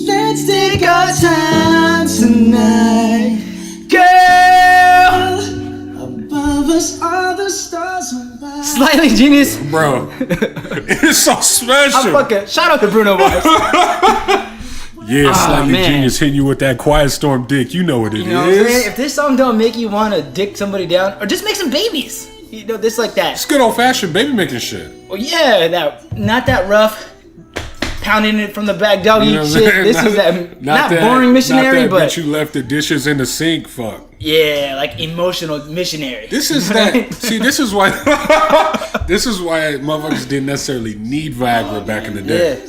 Let's take our time tonight, girl. Above us all the stars above. Slightly Genius. Bro, it's so special. Shout out to Bruno Mars. Yeah, Slightly Genius hitting you with that Quiet Storm dick. You know what it is. If this song don't make you want to dick somebody down, or just make some babies. You know, this like that. It's good old fashioned baby making shit. Well, yeah, not that rough, pounding it from the back doggy shit. This is not boring missionary, but you left the dishes in the sink. Fuck. Yeah, like emotional missionary. This is that. See, this is why. This is why motherfuckers didn't necessarily need Viagra back in the day. Yeah.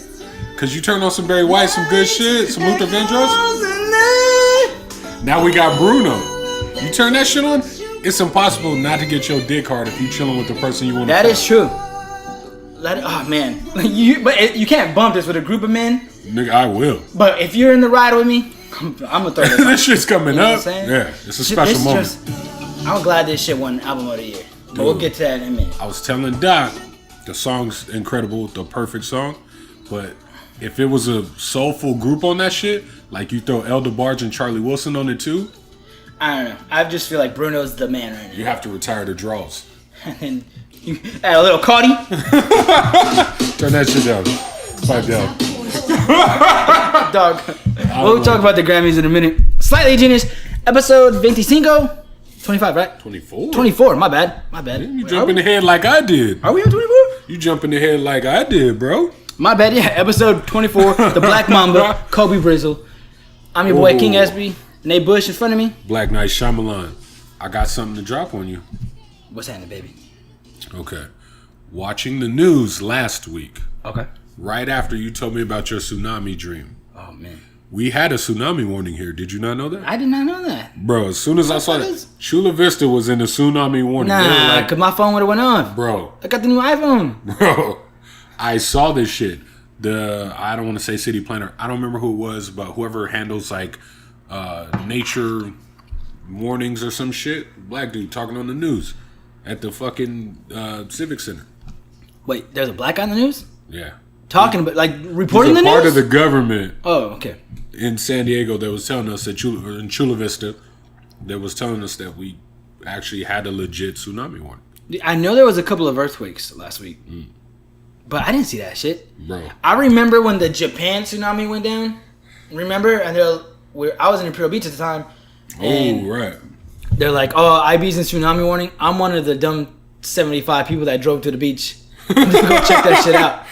Cause you turn on some Barry White, some good shit, some Luther Vandross. Now we got Bruno. You turn that shit on, it's impossible not to get your dick hard if you chilling with the person you want to. That is true. Oh man, but you can't bump this with a group of men. Nigga, I will. But if you're in the ride with me, I'm gonna throw this. This shit's coming up. What I'm yeah, it's a special moment. I'm glad this shit won Album of the Year. But we'll get to that in a minute. I was telling Doc, the song's incredible, the perfect song, but if it was a soulful group on that shit, like you throw El DeBarge and Charlie Wilson on it too. I don't know. I just feel like Bruno's the man right now. You have to retire the draws. And then you add a little Cardi. Turn that shit down. Pipe down. Dog. We'll talk about the Grammys in a minute. Slightly Genius, episode 25. 25, right? 24? 24, my bad. You jump in the head like I did. Are we on 24? You jump in the head like I did, bro. My bad, yeah. Episode 24, The Black Mamba, Kobe Brizzle. I'm your boy, King Espi Nate Busch in front of me. Black Night Shyamalan. I got something to drop on you. What's happening, baby? Okay. Watching the news last week. Okay. Right after you told me about your tsunami dream. Oh, man. We had a tsunami warning here. Did you not know that? I did not know that. Bro, as soon as I saw that, Chula Vista was in the tsunami warning. Nah, because my phone would have went off. Bro. I got the new iPhone. Bro. I saw this shit. I don't want to say city planner. I don't remember who it was, but whoever handles like nature warnings or some shit. Black dude talking on the news at the fucking Civic Center. Wait, there's a black guy on the news? Yeah. Talking about, like, reporting the news? Part of the government. Oh, okay. In San Diego that was telling us that in Chula Vista, that was telling us that we actually had a legit tsunami warning. I know there was a couple of earthquakes last week. But I didn't see that shit. Bro. I remember when the Japan tsunami went down. Remember? And I was in Imperial Beach at the time. Oh, right. They're like, oh, IB's in tsunami warning. I'm one of the dumb 75 people that drove to the beach to go check that shit out.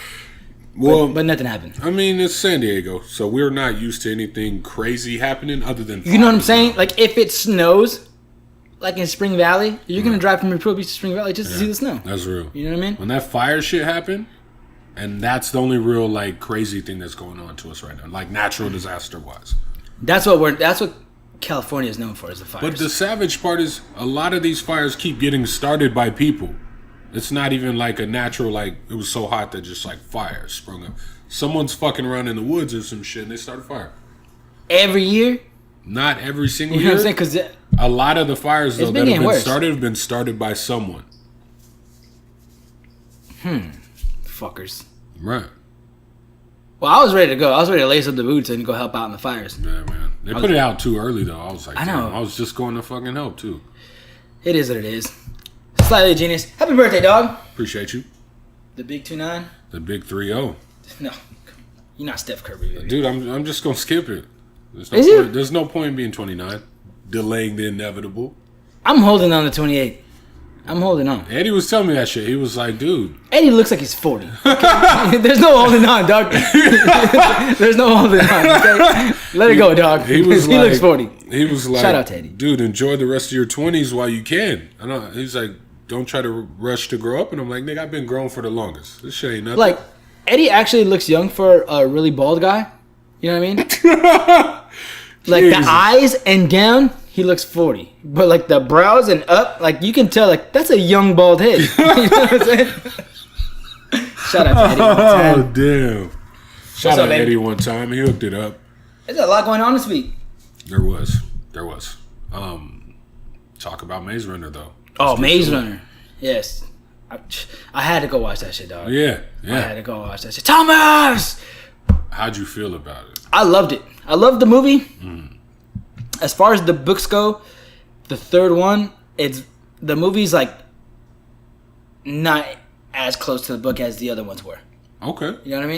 Well, but nothing happened. I mean, it's San Diego, so we're not used to anything crazy happening other than... You know what I'm saying? Like, if it snows, like in Spring Valley, you're going to drive from Imperial Beach to Spring Valley just to see the snow. That's real. You know what I mean? When that fire shit happened, and that's the only real, like, crazy thing that's going on to us right now, like, natural disaster-wise. That's what California is known for, is the fires. But the savage part is, a lot of these fires keep getting started by people. It's not even like a natural, like, it was so hot that just, like, fire sprung up. Someone's fucking around in the woods or some shit, and they start a fire. Every year? Not every single year. You know what I'm saying? Because a lot of the fires, though, that have been started by someone. Fuckers. Right. Well, I was ready to go. I was ready to lace up the boots and go help out in the fires. Yeah, man. They put it out too early, though. I was like, I know. I was just going to fucking help, too. It is what it is. Slightly Genius. Happy birthday, dog. Appreciate you. The big 2-9? The big 3-0. No. You're not Steph Curry, baby. Dude, I'm just going to skip it. There's no point in being 29. Delaying the inevitable. I'm holding on to 28. I'm holding on. Eddie was telling me that shit. He was like, dude. Eddie looks like he's 40. Okay? There's no holding on, dog. There's no holding on. Okay? Let it go, dog. He looks 40. He was like, shout out to Eddie. Dude, enjoy the rest of your 20s while you can. He's like, don't try to rush to grow up. And I'm like, nigga, I've been grown for the longest. This shit ain't nothing. Like, Eddie actually looks young for a really bald guy. You know what I mean? Like, the eyes and down, he looks 40. But, like, the brows and up, like, you can tell, like, that's a young bald head. You know what I'm saying? Shout out to Eddie one time. Oh, damn. Shout out to Eddie one time. He hooked it up. There's a lot going on this week. There was. Talk about Maze Runner, though. Oh, Maze Runner. Yes. I had to go watch that shit, dog. Yeah. I had to go watch that shit. Thomas! How'd you feel about it? I loved it. I loved the movie. As far as the books go, the third one, the movie's like not as close to the book as the other ones were. Okay. You know what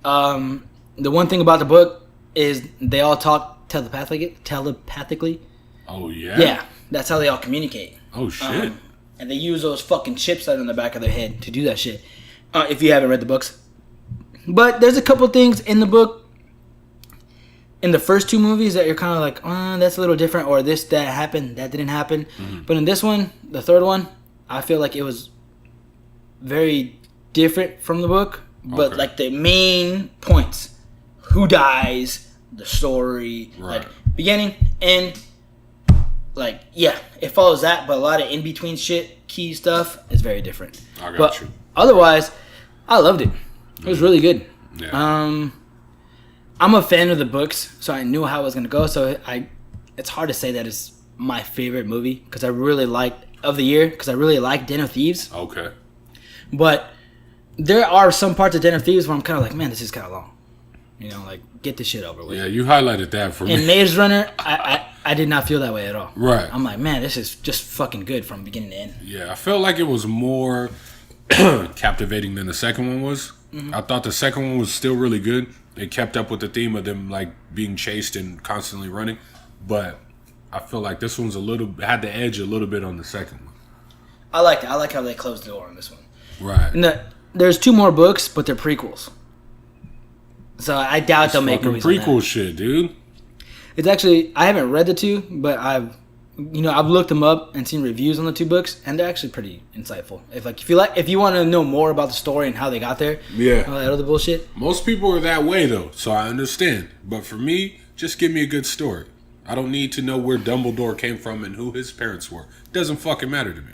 I mean? The one thing about the book is they all talk telepathically. Oh, yeah? Yeah, that's how they all communicate. Oh, shit. And they use those fucking chips that are on the back of their head to do that shit. If you haven't read the books. But there's a couple things in the book, in the first two movies, that you're kind of like, that's a little different, or that happened, that didn't happen. But in this one, the third one, I feel like it was very different from the book. But like the main points, who dies, the story, like beginning, end, like, yeah, it follows that, but a lot of in-between shit, key stuff, is very different. I got you. Otherwise, I loved it. It was really good. Yeah. I'm a fan of the books, so I knew how it was going to go. So it's hard to say that it's my favorite movie, because I really liked, of the year, because I really liked Den of Thieves. Okay. But there are some parts of Den of Thieves where I'm kind of like, man, this is kind of long. You know, like, get this shit over with. Yeah, you highlighted that for me. In Maze Runner, I did not feel that way at all. Right. I'm like, man, this is just fucking good from beginning to end. Yeah, I felt like it was more captivating than the second one was. I thought the second one was still really good. It kept up with the theme of them like being chased and constantly running. But I feel like this one's had the edge a little bit on the second one. I liked it. I like how they closed the door on this one. Right. And there's two more books, but they're prequels. So I doubt they'll make movies. Prequel shit, dude. It's actually, I haven't read the two, but I've looked them up and seen reviews on the two books, and they're actually pretty insightful. If you want to know more about the story and how they got there, yeah, all that other bullshit. Most people are that way though, so I understand. But for me, just give me a good story. I don't need to know where Dumbledore came from and who his parents were. It doesn't fucking matter to me.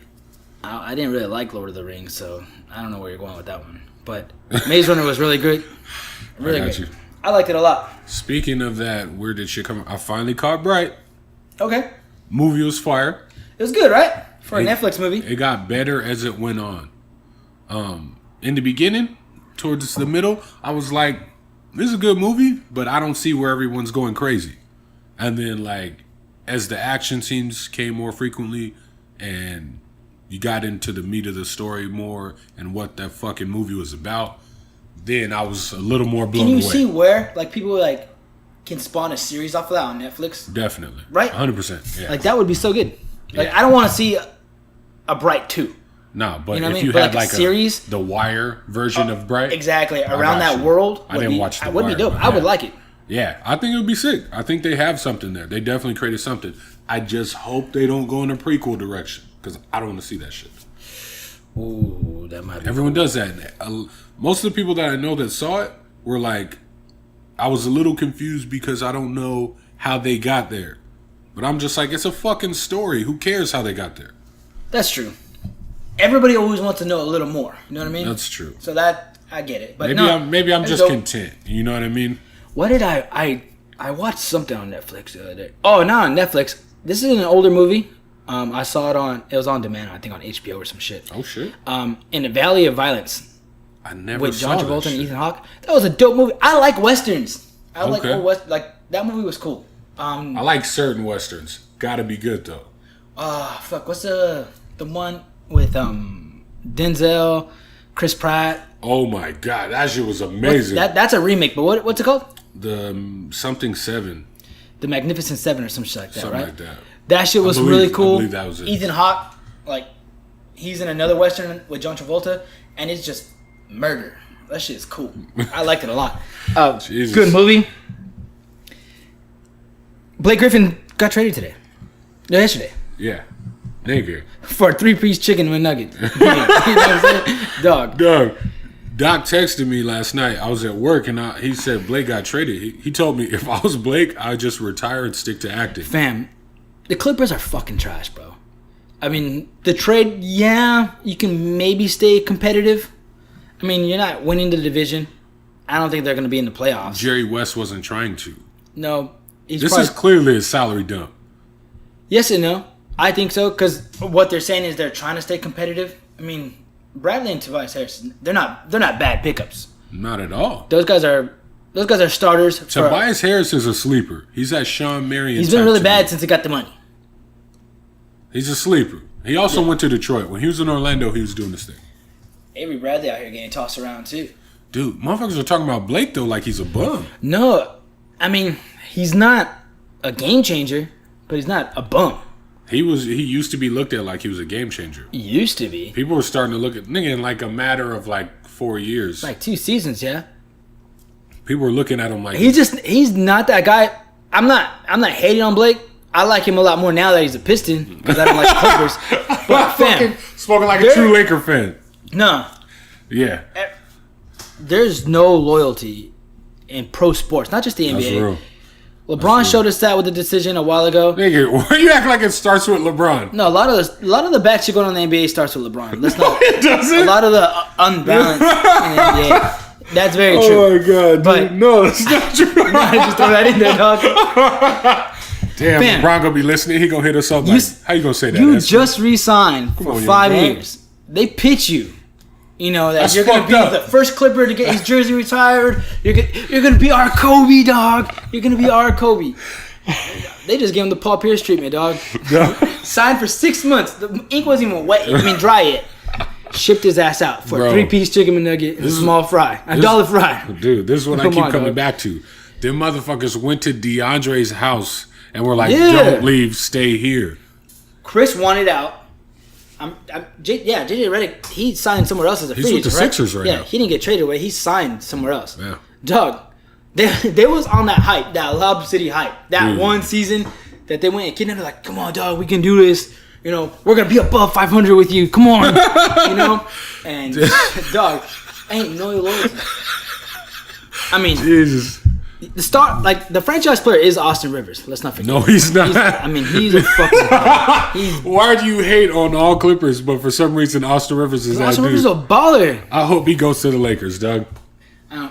I didn't really like Lord of the Rings, so I don't know where you're going with that one. But Maze Runner was really good. Really good. You. I liked it a lot. Speaking of that, where did shit come? I finally caught Bright. Okay. Movie was fire. It was good, right? For a Netflix movie. It got better as it went on. In the beginning, towards the middle, I was like, this is a good movie, but I don't see where everyone's going crazy. And then, like, as the action scenes came more frequently and you got into the meat of the story more and what that fucking movie was about, then I was a little more blown away. Can you see where, like, people, like, can spawn a series off of that on Netflix? Definitely. Right? 100%. Yeah. Like, that would be so good. Like, I don't want to see a Bright 2. No, but you know if you but had like a series, the Wire version of Bright, exactly around that world, I didn't watch the would Wire, be dope. yeah. I would like it. Yeah, I think it would be sick. I think they have something there. They definitely created something. I just hope they don't go in a prequel direction, because I don't want to see that shit. Ooh, that might be. Everyone does that. Most of the people that I know that saw it were like, I was a little confused because I don't know how they got there. But I'm just like, it's a fucking story. Who cares how they got there? That's true. Everybody always wants to know a little more. You know what I mean? That's true. So that, I get it. But maybe I'm just content. You know what I mean? What did I watched something on Netflix the other day. Oh, not on Netflix. This is an older movie. I saw it was on demand, I think on HBO or some shit. Oh, shit. In the Valley of Violence. I never with saw John Travolta that and Ethan Hawke. That was a dope movie. I like Westerns. I like Okay. old West. Like, that movie was cool. I like certain Westerns. Gotta be good, though. Fuck. What's the one with Denzel, Chris Pratt? Oh my god, that shit was amazing. That's a remake, but what's it called? The something 7. The Magnificent Seven or some shit like that, Something right? like that. That shit was really cool. I believe that was it. Ethan Hawke, like, he's in another Western with John Travolta, and it's just murder. That shit is cool. I liked it a lot. Jesus. Good movie. Blake Griffin got traded today. No, yesterday. Yeah. Nigga. For a 3-piece chicken McNugget. You know what I'm saying? Dog. Doc texted me last night. I was at work, and he said Blake got traded. He told me if I was Blake, I'd just retire and stick to acting. Fam, the Clippers are fucking trash, bro. I mean, the trade, yeah, you can maybe stay competitive. I mean, you're not winning the division. I don't think they're going to be in the playoffs. Jerry West wasn't trying to. No. This is clearly a salary dump. Yes and no. I think so, because what they're saying is they're trying to stay competitive. I mean, Bradley and Tobias Harris, they're not bad pickups. Not at all. Those guys are Those guys are starters. Tobias Harris is a sleeper. He's at Sean Marion. He's been really bad since he got the money. He's a sleeper. He also went to Detroit. When he was in Orlando, he was doing this thing. Avery Bradley out here getting tossed around too. Dude, motherfuckers are talking about Blake though like he's a bum. No, I mean he's not a game changer, but he's not a bum. He used to be looked at like he was a game changer. He used to be. People were starting to look at nigga in like a matter of like 4 years. Like 2 seasons, yeah. People were looking at him like he's not that guy. I'm not hating on Blake. I like him a lot more now that he's a Piston because I don't like the Clippers. But fam, spoken like a true Laker fan. No. Yeah. There's no loyalty in pro sports, not just the NBA. That's real. LeBron showed us that with the decision a while ago. Nigga, why you act like it starts with LeBron? No, a lot of the backs you go on in the NBA starts with LeBron. Let's not. It doesn't. A lot of the unbalance in the NBA. That's very true. Oh my god, dude. But No, that's not true. just throw that in there, dog. Damn, Fam. LeBron gonna be listening. He gonna hit us up like, how you gonna say that? You That's just re-signed for on, 5 young man. years. They pitch you. You know that That's you're gonna fucked be up. the first Clipper to get his jersey retired. You're gonna be our Kobe, dog. You're gonna be our Kobe. They just gave him the Paul Pierce treatment, dog. Signed for 6 months. The ink wasn't even wet. I mean, dry yet. Shipped his ass out for Bro. a 3-piece chicken McNugget and a small fry, $1 fry. Dude, this is what I Come keep on, coming dog. back to. Them motherfuckers went to DeAndre's house and were like, Yeah. "Don't leave, stay here." Chris wanted out. JJ Redick, he signed somewhere else as a free He's with agent, the right? Sixers right yeah, now. he didn't get traded away. He signed somewhere else. Yeah. Dog, they was on that hype, that Lob City hype. That Dude. one season that they went and kidnapped, like, come on, dog, we can do this. You know, we're going to be above 500 with you. Come on. You know? And, dog, ain't no loyalty. I mean, Jesus. the franchise player is Austin Rivers. Let's not forget. No, he's not. He's a fucking... Why do you hate on all Clippers, but for some reason Austin Rivers is that Austin dude? Rivers is a baller. I hope he goes to the Lakers, Doug. Well,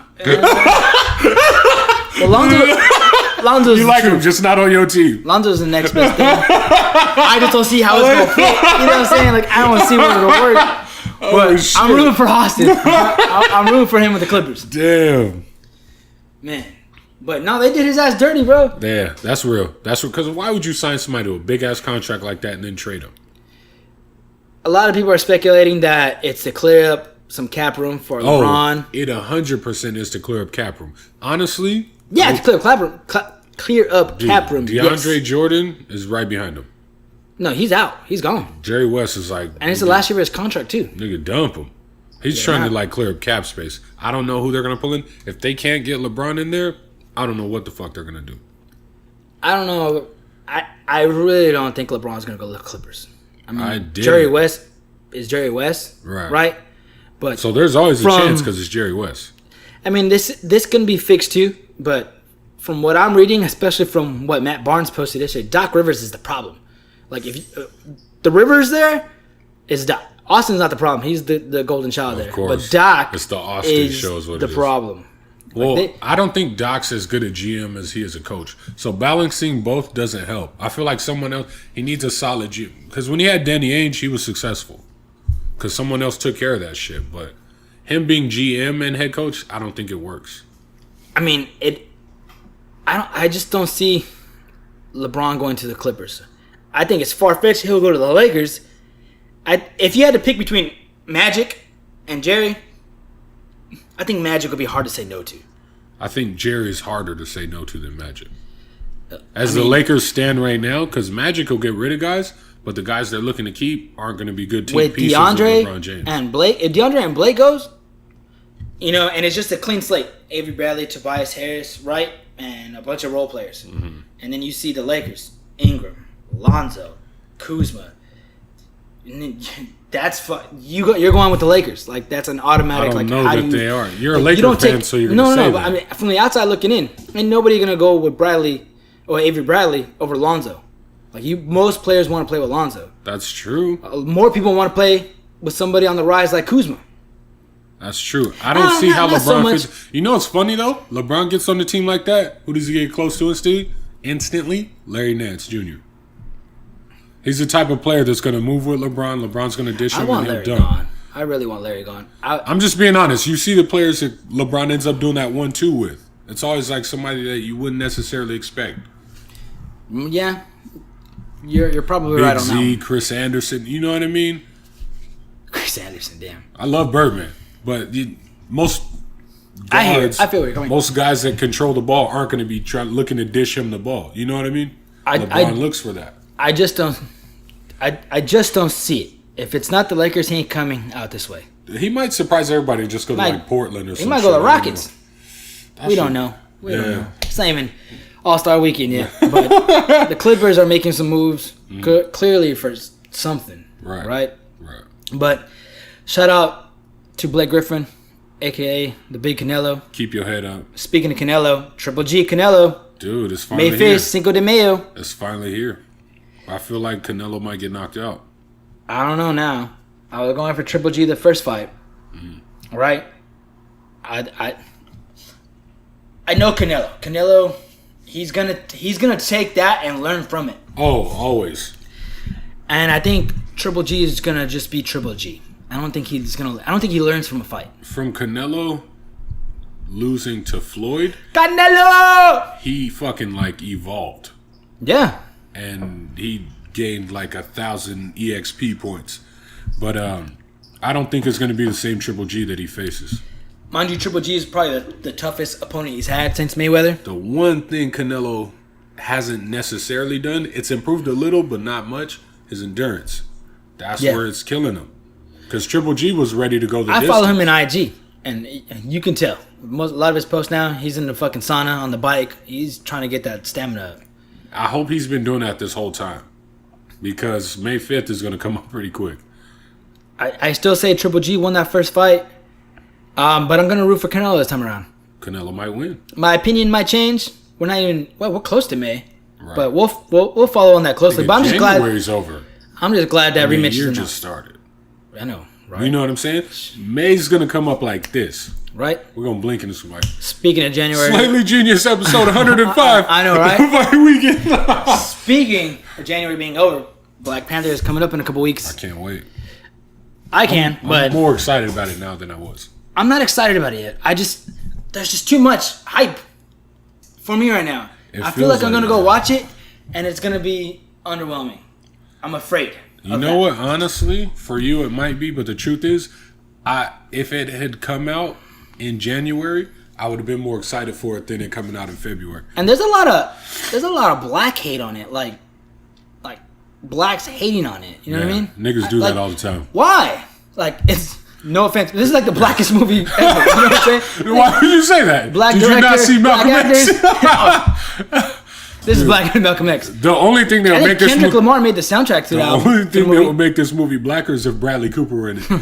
Lonzo's You like him, just not on your team. Lonzo's the next best thing. I just don't see how it's gonna fit. You know what I'm saying? Like, I don't see where it's gonna work. But shit. I'm rooting for Austin. I'm rooting for him with the Clippers. Damn. Man. But no, they did his ass dirty, bro. Yeah, that's real. That's real. Because why would you sign somebody to a big ass contract like that and then trade him? A lot of people are speculating that it's to clear up some cap room for LeBron. It 100% is to clear up cap room. Honestly, Yeah, it's to clear up cap room. DeAndre Yes. Jordan is right behind him. No, he's out. He's gone. Jerry West is like, And it's the last year of his contract, too. nigga, dump him. He's trying to like clear up cap space. I don't know who they're gonna pull in. If they can't get LeBron in there, I don't know what the fuck they're gonna do. I don't know. I really don't think LeBron's going to go to the Clippers. I mean, did. Jerry West is Jerry West, right? But So there's always a chance because it's Jerry West. I mean, this can be fixed too. But from what I'm reading, especially from what Matt Barnes posted yesterday, Doc Rivers is the problem. Like, if the Rivers there is Doc. Austin's not the problem. He's the golden child there. course. But Doc It's the Austin is show is what the it is. problem. Well, I don't think Doc's as good a GM as he is a coach. So balancing both doesn't help. I feel like someone else, he needs a solid GM. Because when he had Danny Ainge, he was successful. Because someone else took care of that shit. But him being GM and head coach, I don't think it works. I mean, I just don't see LeBron going to the Clippers. I think it's far-fetched he'll go to the Lakers. If you had to pick between Magic and Jerry, I think Magic would be hard to say no to. I think Jerry is harder to say no to than Magic. As the Lakers stand right now, because Magic will get rid of guys, but the guys they're looking to keep aren't going to be good team With pieces DeAndre with LeBron James. and Blake, if DeAndre and Blake goes, and it's just a clean slate. Avery Bradley, Tobias Harris, right, and a bunch of role players. Mm-hmm. And then you see the Lakers, Ingram, Lonzo, Kuzma. And then that's fun. You're going with the Lakers. Like, that's an automatic. I don't like, know how that you, they are. You're a like, Laker fan, so you're going to say that. But I mean, from the outside looking in, ain't nobody gonna go with Bradley or Avery Bradley over Lonzo. Like, most players want to play with Lonzo. That's true. More people want to play with somebody on the rise like Kuzma. That's true. I don't see how not so LeBron much. fits. You know what's funny, though? LeBron gets on the team like that. Who does he get close to instantly? Larry Nance Jr. He's the type of player that's going to move with LeBron. LeBron's going to dish I him want and Larry he'll dunk. gone. I really want Larry gone. I'm just being honest. You see the players that LeBron ends up doing that 1-2 with. It's always like somebody that you wouldn't necessarily expect. Yeah, you're probably Big right on Z, that one. Chris Anderson. You know what I mean? Chris Anderson, damn. I love Birdman, but most I hear it. guards, I feel where you're coming. most guys that control the ball aren't going to be looking to dish him the ball. You know what I mean? LeBron looks for that. I just don't. I just don't see it. If it's not the Lakers, he ain't coming out this way. He might surprise everybody and just go to Might- like Portland or something. He might go to Rockets. We don't know. We don't Yeah. know. It's not even All-Star Weekend yet. But the Clippers are making some moves clearly for something. Right. But shout out to Blake Griffin, a.k.a. the Big Canelo. Keep your head up. Speaking of Canelo, Triple G Canelo, Dude, it's finally May 5th, here. Cinco de Mayo. It's finally here. I feel like Canelo might get knocked out. I don't know now. I was going for Triple G the first fight. Right? I know Canelo. Canelo, he's gonna take that and learn from it. Oh, always. And I think Triple G is gonna just be Triple G. I don't think he learns from a fight. From Canelo losing to Floyd, Canelo! he fucking like evolved. Yeah. And he gained like 1,000 EXP points. But I don't think it's going to be the same Triple G that he faces. Mind you, Triple G is probably the toughest opponent he's had since Mayweather. The one thing Canelo hasn't necessarily done, it's improved a little, but not much, is endurance. That's where it's killing him. Because Triple G was ready to go the distance. I follow him in IG, and you can tell. A lot of his posts now, he's in the fucking sauna on the bike. He's trying to get that stamina up. I hope he's been doing that this whole time. Because May 5th is going to come up pretty quick. I still say Triple G won that first fight, but I'm going to root for Canelo this time around. Canelo might win. My opinion might change. We're not even, we're close to May. Right. But we'll follow on that closely. But I'm just glad. January's over. I'm just glad that rematch is year announced. just started. I know, right? You know what I'm saying? May's going to come up like this. Right? We're going to blink in this way. Speaking of January. Slightly Genius episode 105. I know, right? Fight weekend. Speaking of January being over, Black Panther is coming up in a couple weeks. I can't wait. I can, but I'm more excited about it now than I was. I'm not excited about it yet. There's just too much hype for me right now. I feel like I'm going to go watch it, and it's going to be underwhelming. I'm afraid. You know what? Honestly, for you it might be, but the truth is, if it had come out in January, I would have been more excited for it than it coming out in February. And there's a lot of black hate on it, like blacks hating on it. You know what I mean? Niggas do that all the time. Why? Like, it's no offense. This is like the blackest movie ever. You know what I'm saying? Why would you say that? Black Did director, you not see Malcolm Black X? This is Black Malcolm X. The only thing that I would think make this Kendrick movie, Lamar made the soundtrack to the that. only thing that would make this movie blacker is if Bradley Cooper were in it. No.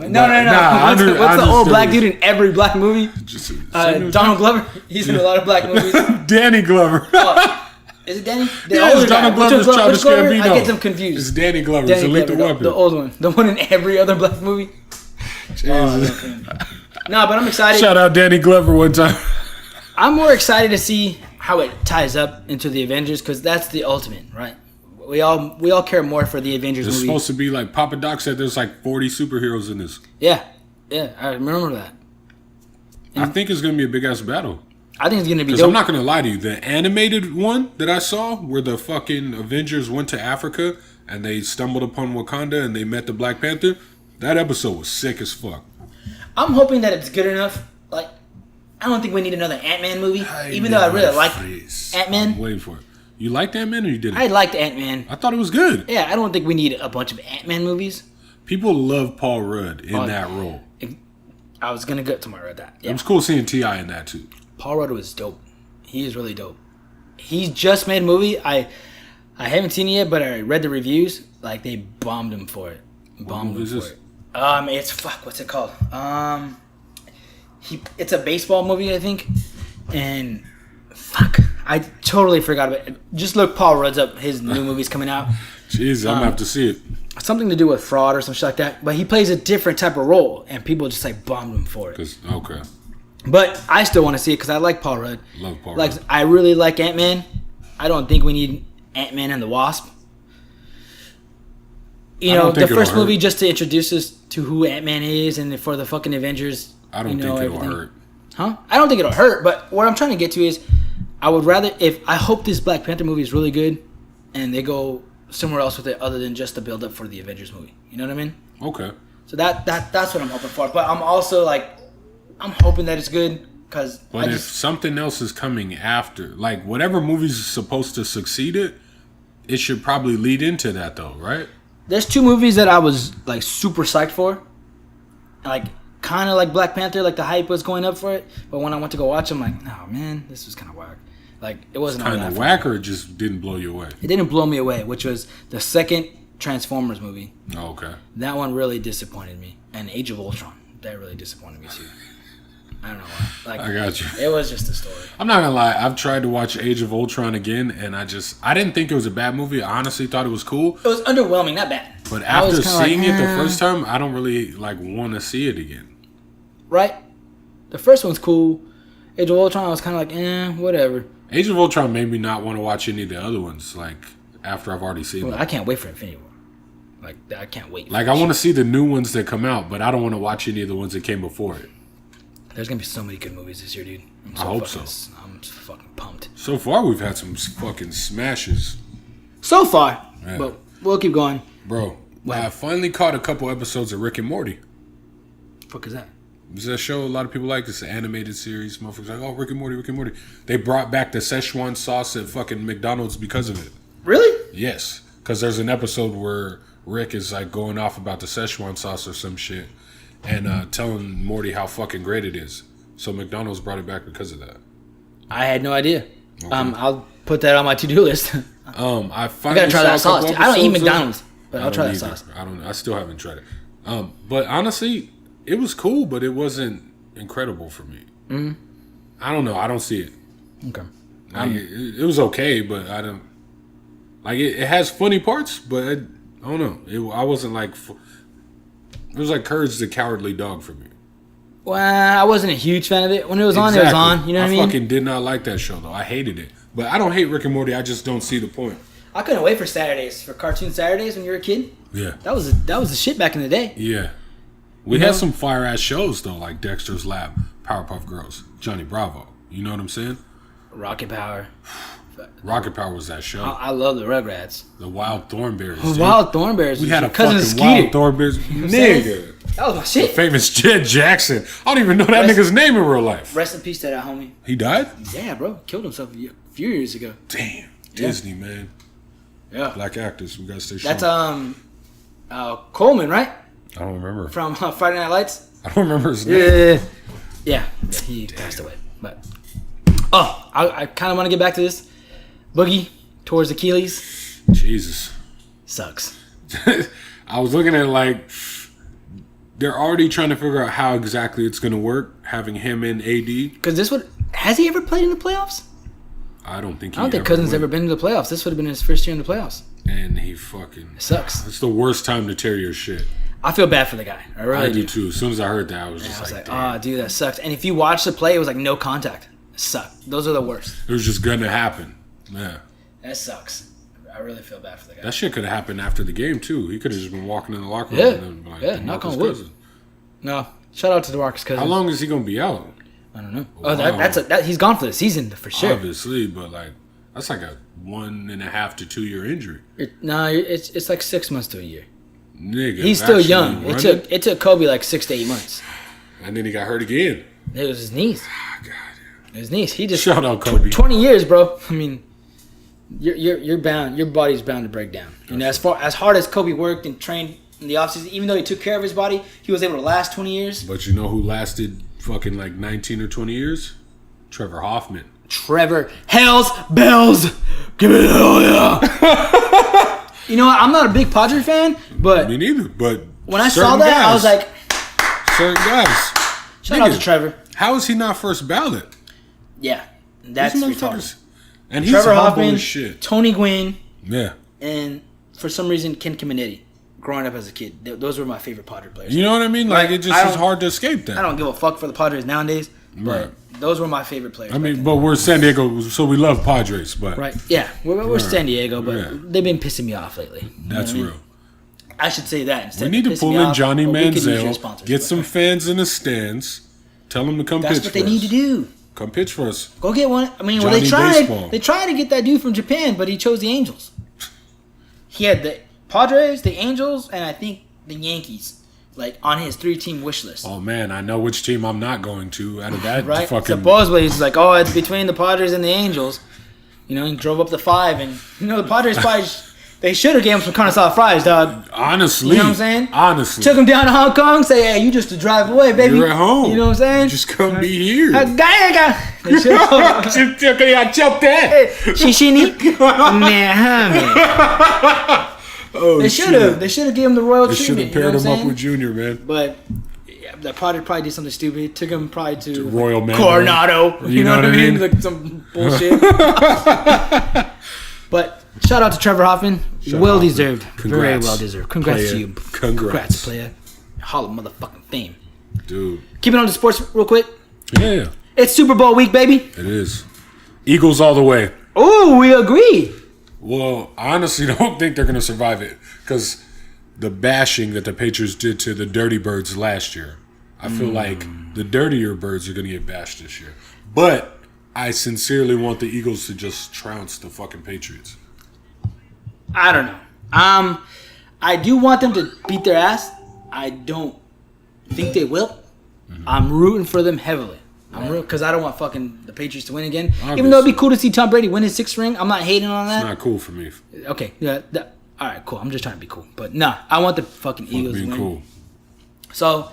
Nah, What's the old black dude in every black movie? Just, Donald Glover. He's in a lot of black movies. Danny Glover. Is it Danny? Yeah, it's Donald Glover's Childish Gambino. I get them confused. It's Danny Glover. It's a lethal weapon. The old one. The one in every other black movie. Jesus. No, but I'm excited. Shout out Danny Glover one time. I'm more excited to see how it ties up into the Avengers because that's the ultimate, right? We all care more for the Avengers It's movie. supposed to be like Papa Doc said. There's like 40 superheroes in this. Yeah, I remember that. I think it's gonna be a big ass battle. I think it's gonna be Because dope. I'm not gonna lie to you, the animated one that I saw, where the fucking Avengers went to Africa and they stumbled upon Wakanda and they met the Black Panther, that episode was sick as fuck. I'm hoping that it's good enough. Like, I don't think we need another Ant-Man movie, even though I really like Ant-Man. I'm waiting for it. You liked Ant-Man or you didn't? I liked Ant-Man. I thought it was good. Yeah, I don't think we need a bunch of Ant-Man movies. People love Paul Rudd in that role. I was gonna go tomorrow at that. Yeah. It was cool seeing T.I. in that too. Paul Rudd was dope. He is really dope. He just made a movie. I haven't seen it yet, but I read the reviews. Like, they bombed him for it. Bombed him for it. It's what's it called? It's a baseball movie, I think. And I totally forgot about it. Just look Paul Rudd's up. His new movie's coming out. Jeez, I'm gonna have to see it. Something to do with fraud or some shit like that. But he plays a different type of role, and people just like bombed him for it. Okay. But I still want to see it because I like Paul Rudd. Love Paul Rudd. I really like Ant-Man. I don't think we need Ant-Man and the Wasp. The first movie just to introduce us to who Ant-Man is and for the fucking Avengers. I don't think it'll hurt. Huh? I don't think it'll hurt, but what I'm trying to get to is I would rather I hope this Black Panther movie is really good and they go somewhere else with it other than just the build up for the Avengers movie. You know what I mean? Okay. So that's what I'm hoping for. But I'm also like I'm hoping that it's good because if something else is coming after, like whatever movie's supposed to succeed it should probably lead into that though, right? There's 2 movies that I was like super psyched for. Like kind of like Black Panther, like the hype was going up for it, but when I went to go watch them, I'm like, no man, this was kind of whack. Like it wasn't kind of whack, or it just didn't blow you away. It didn't blow me away, which was the second Transformers movie. Oh, okay. That one really disappointed me, and Age of Ultron, that really disappointed me too. I don't know why. Like I got you. It was just a story. I'm not gonna lie. I've tried to watch Age of Ultron again, and I didn't think it was a bad movie. I honestly thought it was cool. It was underwhelming, not bad. But after seeing it the first time, I don't really like want to see it again. Right? The first one's cool. Age of Ultron, I was kind of like, whatever. Age of Ultron made me not want to watch any of the other ones, like, after I've already seen them. I can't wait for Infinity War. Like, I can't wait. Like, I want to see the new ones that come out, but I don't want to watch any of the ones that came before it. There's going to be so many good movies this year, dude. I hope so. I'm just fucking pumped. So far, we've had some fucking smashes. So far. Yeah. But we'll keep going. Bro, I finally caught a couple episodes of Rick and Morty. What is that? It's a show a lot of people like. It's an animated series. Motherfuckers like, oh, Rick and Morty, Rick and Morty. They brought back the Szechuan sauce at fucking McDonald's because of it. Really? Yes. Because there's an episode where Rick is like going off about the Szechuan sauce or some shit and telling Morty how fucking great it is. So McDonald's brought it back because of that. I had no idea. Okay. I'll put that on my to-do list. I gotta try that sauce. I don't eat McDonald's, but I'll try that sauce. I still haven't tried it. But honestly, it was cool, but it wasn't incredible for me. Mm-hmm. I don't know. I don't see it. Okay. Like, it was okay, but I don't like it. It has funny parts, but I don't know. I wasn't like. It was like Courage the Cowardly Dog for me. Well, I wasn't a huge fan of it. When it was on, it was on. You know what I mean? I fucking did not like that show, though. I hated it. But I don't hate Rick and Morty. I just don't see the point. I couldn't wait for Saturdays, for cartoon Saturdays when you were a kid. Yeah. That was the shit back in the day. Yeah. We had some fire-ass shows, though, like Dexter's Lab, Powerpuff Girls, Johnny Bravo. You know what I'm saying? Rocket Power. Rocket Power was that show. I love the Rugrats. The Wild Thornberrys. The Wild Thornberrys. We had a cousin fucking Skeeter. Wild Thornberrys. Nigga. That was my shit. The famous Jed Jackson. I don't even know that nigga's name in real life. Rest in peace to that homie. He died? Yeah, bro. Killed himself a few years ago. Damn. Disney, man. Yeah. Black actors. We gotta stay strong. That's Coleman, right? I don't remember. From Friday Night Lights? I don't remember his name. Yeah, he passed away. But I kind of want to get back to this. Boogie towards Achilles. Jesus. Sucks. I was looking at like they're already trying to figure out how exactly it's gonna work, having him in AD. Because has he ever played in the playoffs? I don't think. I don't think Cousins ever been in the playoffs. This would have been his first year in the playoffs. And he fucking sucks. It's the worst time to tear your shit. I feel bad for the guy. I really do too. As soon as I heard that, I was just like, oh, dude, that sucks. And if you watch the play, it was like no contact. It sucked. Those are the worst. It was just gonna happen. Yeah. That sucks. I really feel bad for the guy. That shit could have happened after the game too. He could have just been walking in the locker room. Yeah. And been like, Knock on wood. No, shout out to Demarcus Cousins. How long is he gonna be out? I don't know. Oh, he's gone for the season for sure. Obviously, but like that's like a 1.5 to 2 year injury. It's like 6 months to a year. Nigga, he's still young. It took Kobe like 6 to 8 months. And then he got hurt again. It was his knees. God. His knees. He just shout out Kobe. 20 years, bro. I mean, you're bound. Your body's bound to break down. You know, as hard as Kobe worked and trained in the offseason, even though he took care of his body, he was able to last 20 years. But you know who lasted fucking like 19 or 20 years? Trevor Hoffman. Trevor, Hells Bells, give it hell yeah. You know what? I'm not a big Padre fan, but me neither. But when I saw that, I was like, certain guys. Shout out to Trevor. How is he not first ballot? Yeah, that's retarded. And he's Trevor humble Hoffman, as shit. Tony Gwynn, yeah, and for some reason Ken Kamenetti. Growing up as a kid, those were my favorite Padre players. You know what I mean? Like it just is hard to escape that. I don't give a fuck for the Padres nowadays, but those were my favorite players. I mean, but we're San Diego, so we love Padres, but right, yeah, we're San Diego, but they've been pissing me off lately. That's real. I should say that instead. We need to pull in Johnny Manziel, get some fans in the stands, Tell them to come That's pitch what for they need to do. Come pitch for us. Go get one. I mean, well, Johnny they tried. Baseball. They tried to get that dude from Japan, but he chose the Angels. He had the Padres, the Angels, and I think the Yankees, like on his 3-team wish list. Oh man, I know which team I'm not going to out of that. Right? Fucking. Supposedly, he's like, oh, it's between the Padres and the Angels. You know, he drove up to 5, and the Padres probably they should have gave him some kind of soft fries, dog. Honestly, you know what I'm saying? Honestly, took him down to Hong Kong. Say, hey, you just a drive away, baby. You're at home. You know what I'm saying? Just come be here. They should have. Shishini. Oh, They should have. They should have given him the royal They should treatment. have paired you know him up with Junior, man. But yeah, the Padre probably did something stupid. Took him probably to Royal Man. Coronado. You know what I mean? Like some bullshit. But shout out to Trevor Hoffman. Well deserved. Very well deserved. Congrats to you. Congrats, player. Hall of motherfucking fame. Dude. Keeping on to sports real quick. Yeah. It's Super Bowl week, baby. It is. Eagles all the way. Oh, we agree. Well, I honestly don't think they're going to survive it because the bashing that the Patriots did to the Dirty Birds last year. I feel like the dirtier birds are going to get bashed this year. But I sincerely want the Eagles to just trounce the fucking Patriots. I don't know. I do want them to beat their ass. I don't think they will. Mm-hmm. I'm rooting for them heavily. Because I don't want fucking the Patriots to win again. Obviously. Even though it'd be cool to see Tom Brady win his 6th ring, I'm not hating on that. It's not cool for me. Okay, yeah. All right, cool. I'm just trying to be cool. But nah, I want the fucking Eagles to win. Cool. So,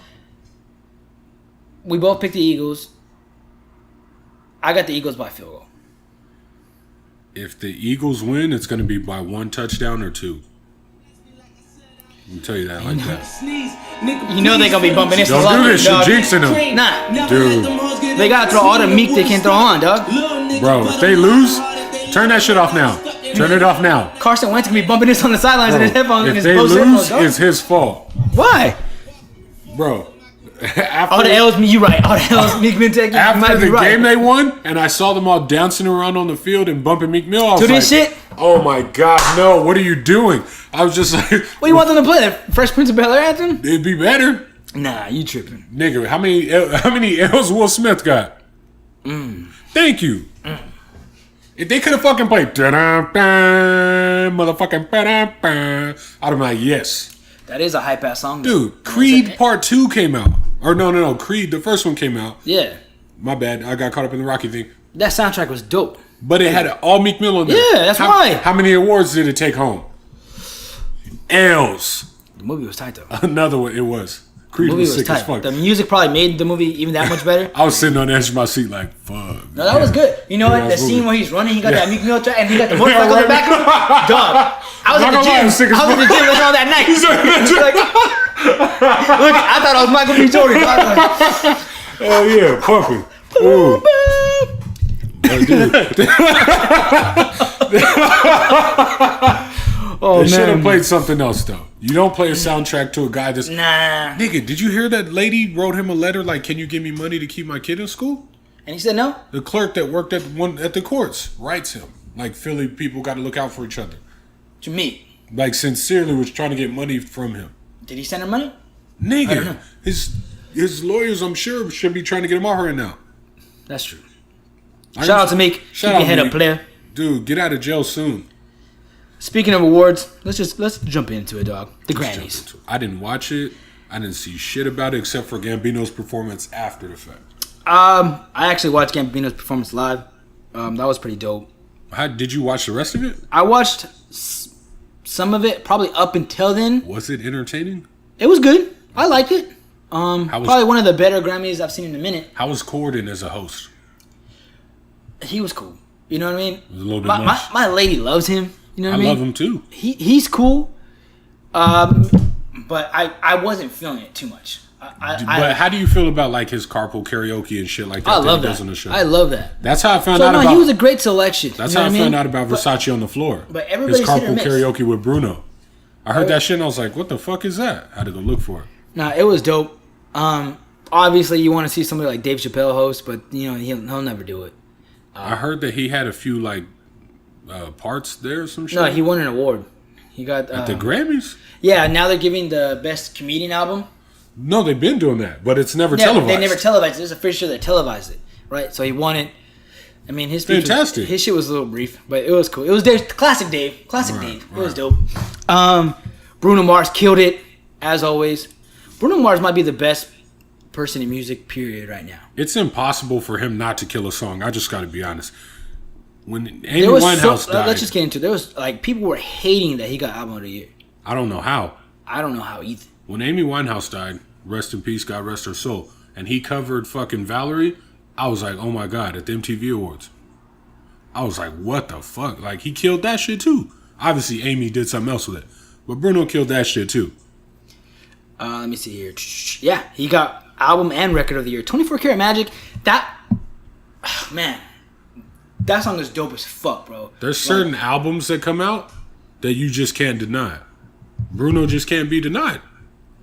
we both picked the Eagles. I got the Eagles by field goal. If the Eagles win, it's going to be by 1 touchdown or 2. Let me tell you that like that. You know they're going to be bumping this. Don't do this. You're jinxing them. Nah. Dude. They got to throw all the Meek they can throw on, dog. Bro, if they lose, turn that shit off now. Turn it off now. Carson Wentz going to be bumping this on the sidelines in his headphones. If they lose, it's his fault. Why? Bro. All the L's, you right. All the L's, Meek been taking. After the game they won, and I saw them all dancing around on the field and bumping Meek Mill, I was this shit? Oh my God, no, what are you doing? I was just like... What do you want them to play? The Fresh Prince of Bel-Air anthem? It'd be better. Nah, you tripping. Nigga, how many L's Will Smith got? Thank you. If they could have fucking played motherfucking I'd have been like, yes. That is a hype-ass song. Dude, Creed Part 2 came out. Or no, Creed, the first one came out. Yeah. My bad, I got caught up in the Rocky thing. That soundtrack was dope. But it had all Meek Mill on there. Yeah, that's why. How many awards did it take home? L's. The movie was tight, though. Another one, it was. Creed The movie was sick tight. as fuck. The music probably made the movie even that much better. I was sitting on the edge of my seat like, fuck. No, that was good. You know what? The scene where he's running, he got that Meek Mill track, and he got the motorcycle in the back of him. Dog. I was at the gym. I was at the gym all that night. Like, look, I thought I was Michael B. Jordan. Hell yeah, pumping. Ooh. They should have played something else though. You don't play a soundtrack to a guy that's Nigga, did you hear that lady wrote him a letter like, can you give me money to keep my kid in school? And he said no? The clerk that worked at the courts writes him. Like, Philly people got to look out for each other. To me. Like, sincerely was trying to get money from him. Did he send her money? Nigga, his lawyers, I'm sure, should be trying to get him out right now. That's true. Shout out to Meek. Keep your head up, player. Dude, get out of jail soon. Speaking of awards, let's jump into it, dog. The Grammys. I didn't watch it. I didn't see shit about it except for Gambino's performance after the fact. I actually watched Gambino's performance live. That was pretty dope. Did you watch the rest of it? I watched some of it, probably up until then. Was it entertaining? It was good. I liked it. Probably one of the better Grammys I've seen in a minute. How was Corden as a host? He was cool. You know what I mean? It was a little bit much. My lady loves him. You know what I mean? I love him too. He's cool. But I wasn't feeling it too much. But how do you feel about like his carpool karaoke and shit like that? I love that. On the show? I love that. That's how I found out about. He was a great selection. That's how I found out about Versace on the floor. But everybody's his carpool karaoke with Bruno. I heard that shit and I was like, "What the fuck is that?" I had to go look for it. Nah, it was dope. Obviously, you want to see somebody like Dave Chappelle host, but you know he'll never do it. I heard that he had a few like parts there or some shit. No, he won an award. He got at the Grammys. Yeah, now they're giving the best comedian album. No, they've been doing that, but it's never Yeah, televised. they never televised it. There's a pretty sure they televised it, right? So he won it. I mean, his speech Fantastic. his shit was a little brief, but it was cool. It was Dave, classic Dave. Classic Dave. It was dope. Bruno Mars killed it, as always. Bruno Mars might be the best person in music, period, right now. It's impossible for him not to kill a song. I just got to be honest. When Amy Winehouse died, let's just get into it. There was like people were hating that he got album of the year. I don't know how. I don't know how either. When Amy Winehouse died, rest in peace, God rest her soul, and he covered fucking Valerie, I was like, oh my God, at the MTV Awards. I was like, what the fuck? Like, he killed that shit too. Obviously, Amy did something else with it. But Bruno killed that shit too. Let me see here. Yeah, he got album and record of the year. 24 Karat Magic. That, man, that song is dope as fuck, bro. There's certain albums that come out that you just can't deny. Bruno just can't be denied.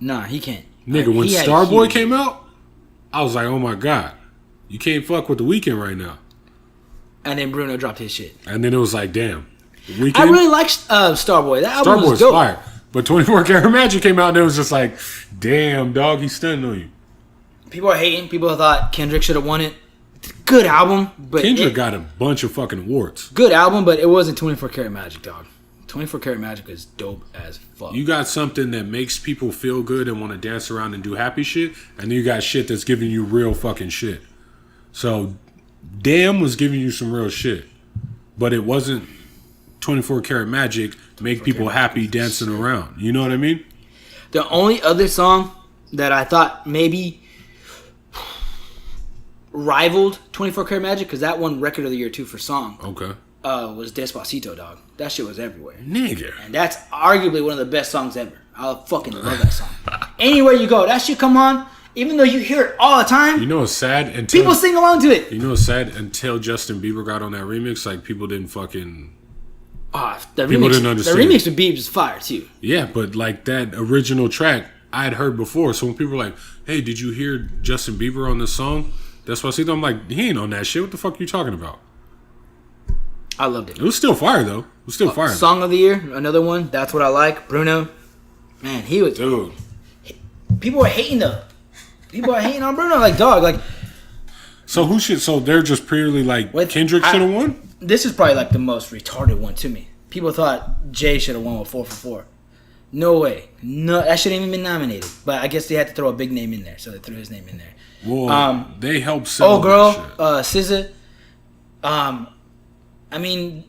Nah, he can't. Nigga, Like, when he had Starboy huge- came out, I was like, oh my God. You can't fuck with The Weeknd right now. And then Bruno dropped his shit. And then it was like, damn. The Weeknd, I really like Starboy. That album was Starboy's dope. fire. But 24 Karat Magic came out and it was just like, damn, dog, he's stunning on you. People are hating. People thought Kendrick should have won it. Good album, but Kendrick got a bunch of fucking awards. good album, but it wasn't 24 Karat Magic, dog. 24 Karat Magic is dope as fuck. You got something that makes people feel good and want to dance around and do happy shit, and then you got shit that's giving you real fucking shit. So, Damn was giving you some real shit, but it wasn't 24 Karat Magic make people happy dancing around. You know what I mean? The only other song that I thought maybe rivaled 24 Karat Magic, because that won record of the year too for song, Okay. was Despacito, dog. That shit was everywhere. Nigga. And that's arguably one of the best songs ever. I fucking love that song. Anywhere you go, that shit come on, even though you hear it all the time, You know what's sad? Until, people sing along to it. You know what's sad? Until Justin Bieber got on that remix, like, people didn't fucking... The People remix, didn't understand. The remix with Biebs is fire too. Yeah, but, like, that original track, I had heard before. So when people were like, hey, did you hear Justin Bieber on this song? That's why I see them. I'm like, he ain't on that shit. What the fuck are you talking about? I loved it. It was still fire, though. It was still fire. Song of the year, another one. That's what I like. Bruno, man, he was. Dude. People are hating though. People are hating on Bruno, like dog. Like So who should... So they're just purely like, What- Kendrick should have won? this is probably like the most retarded one to me. People thought Jay should have won with 4 for 4. No way. No, that shouldn't even been nominated. But I guess they had to throw a big name in there, so they threw his name in there. Well, they helped sell Oh, girl, that shit. SZA. I mean,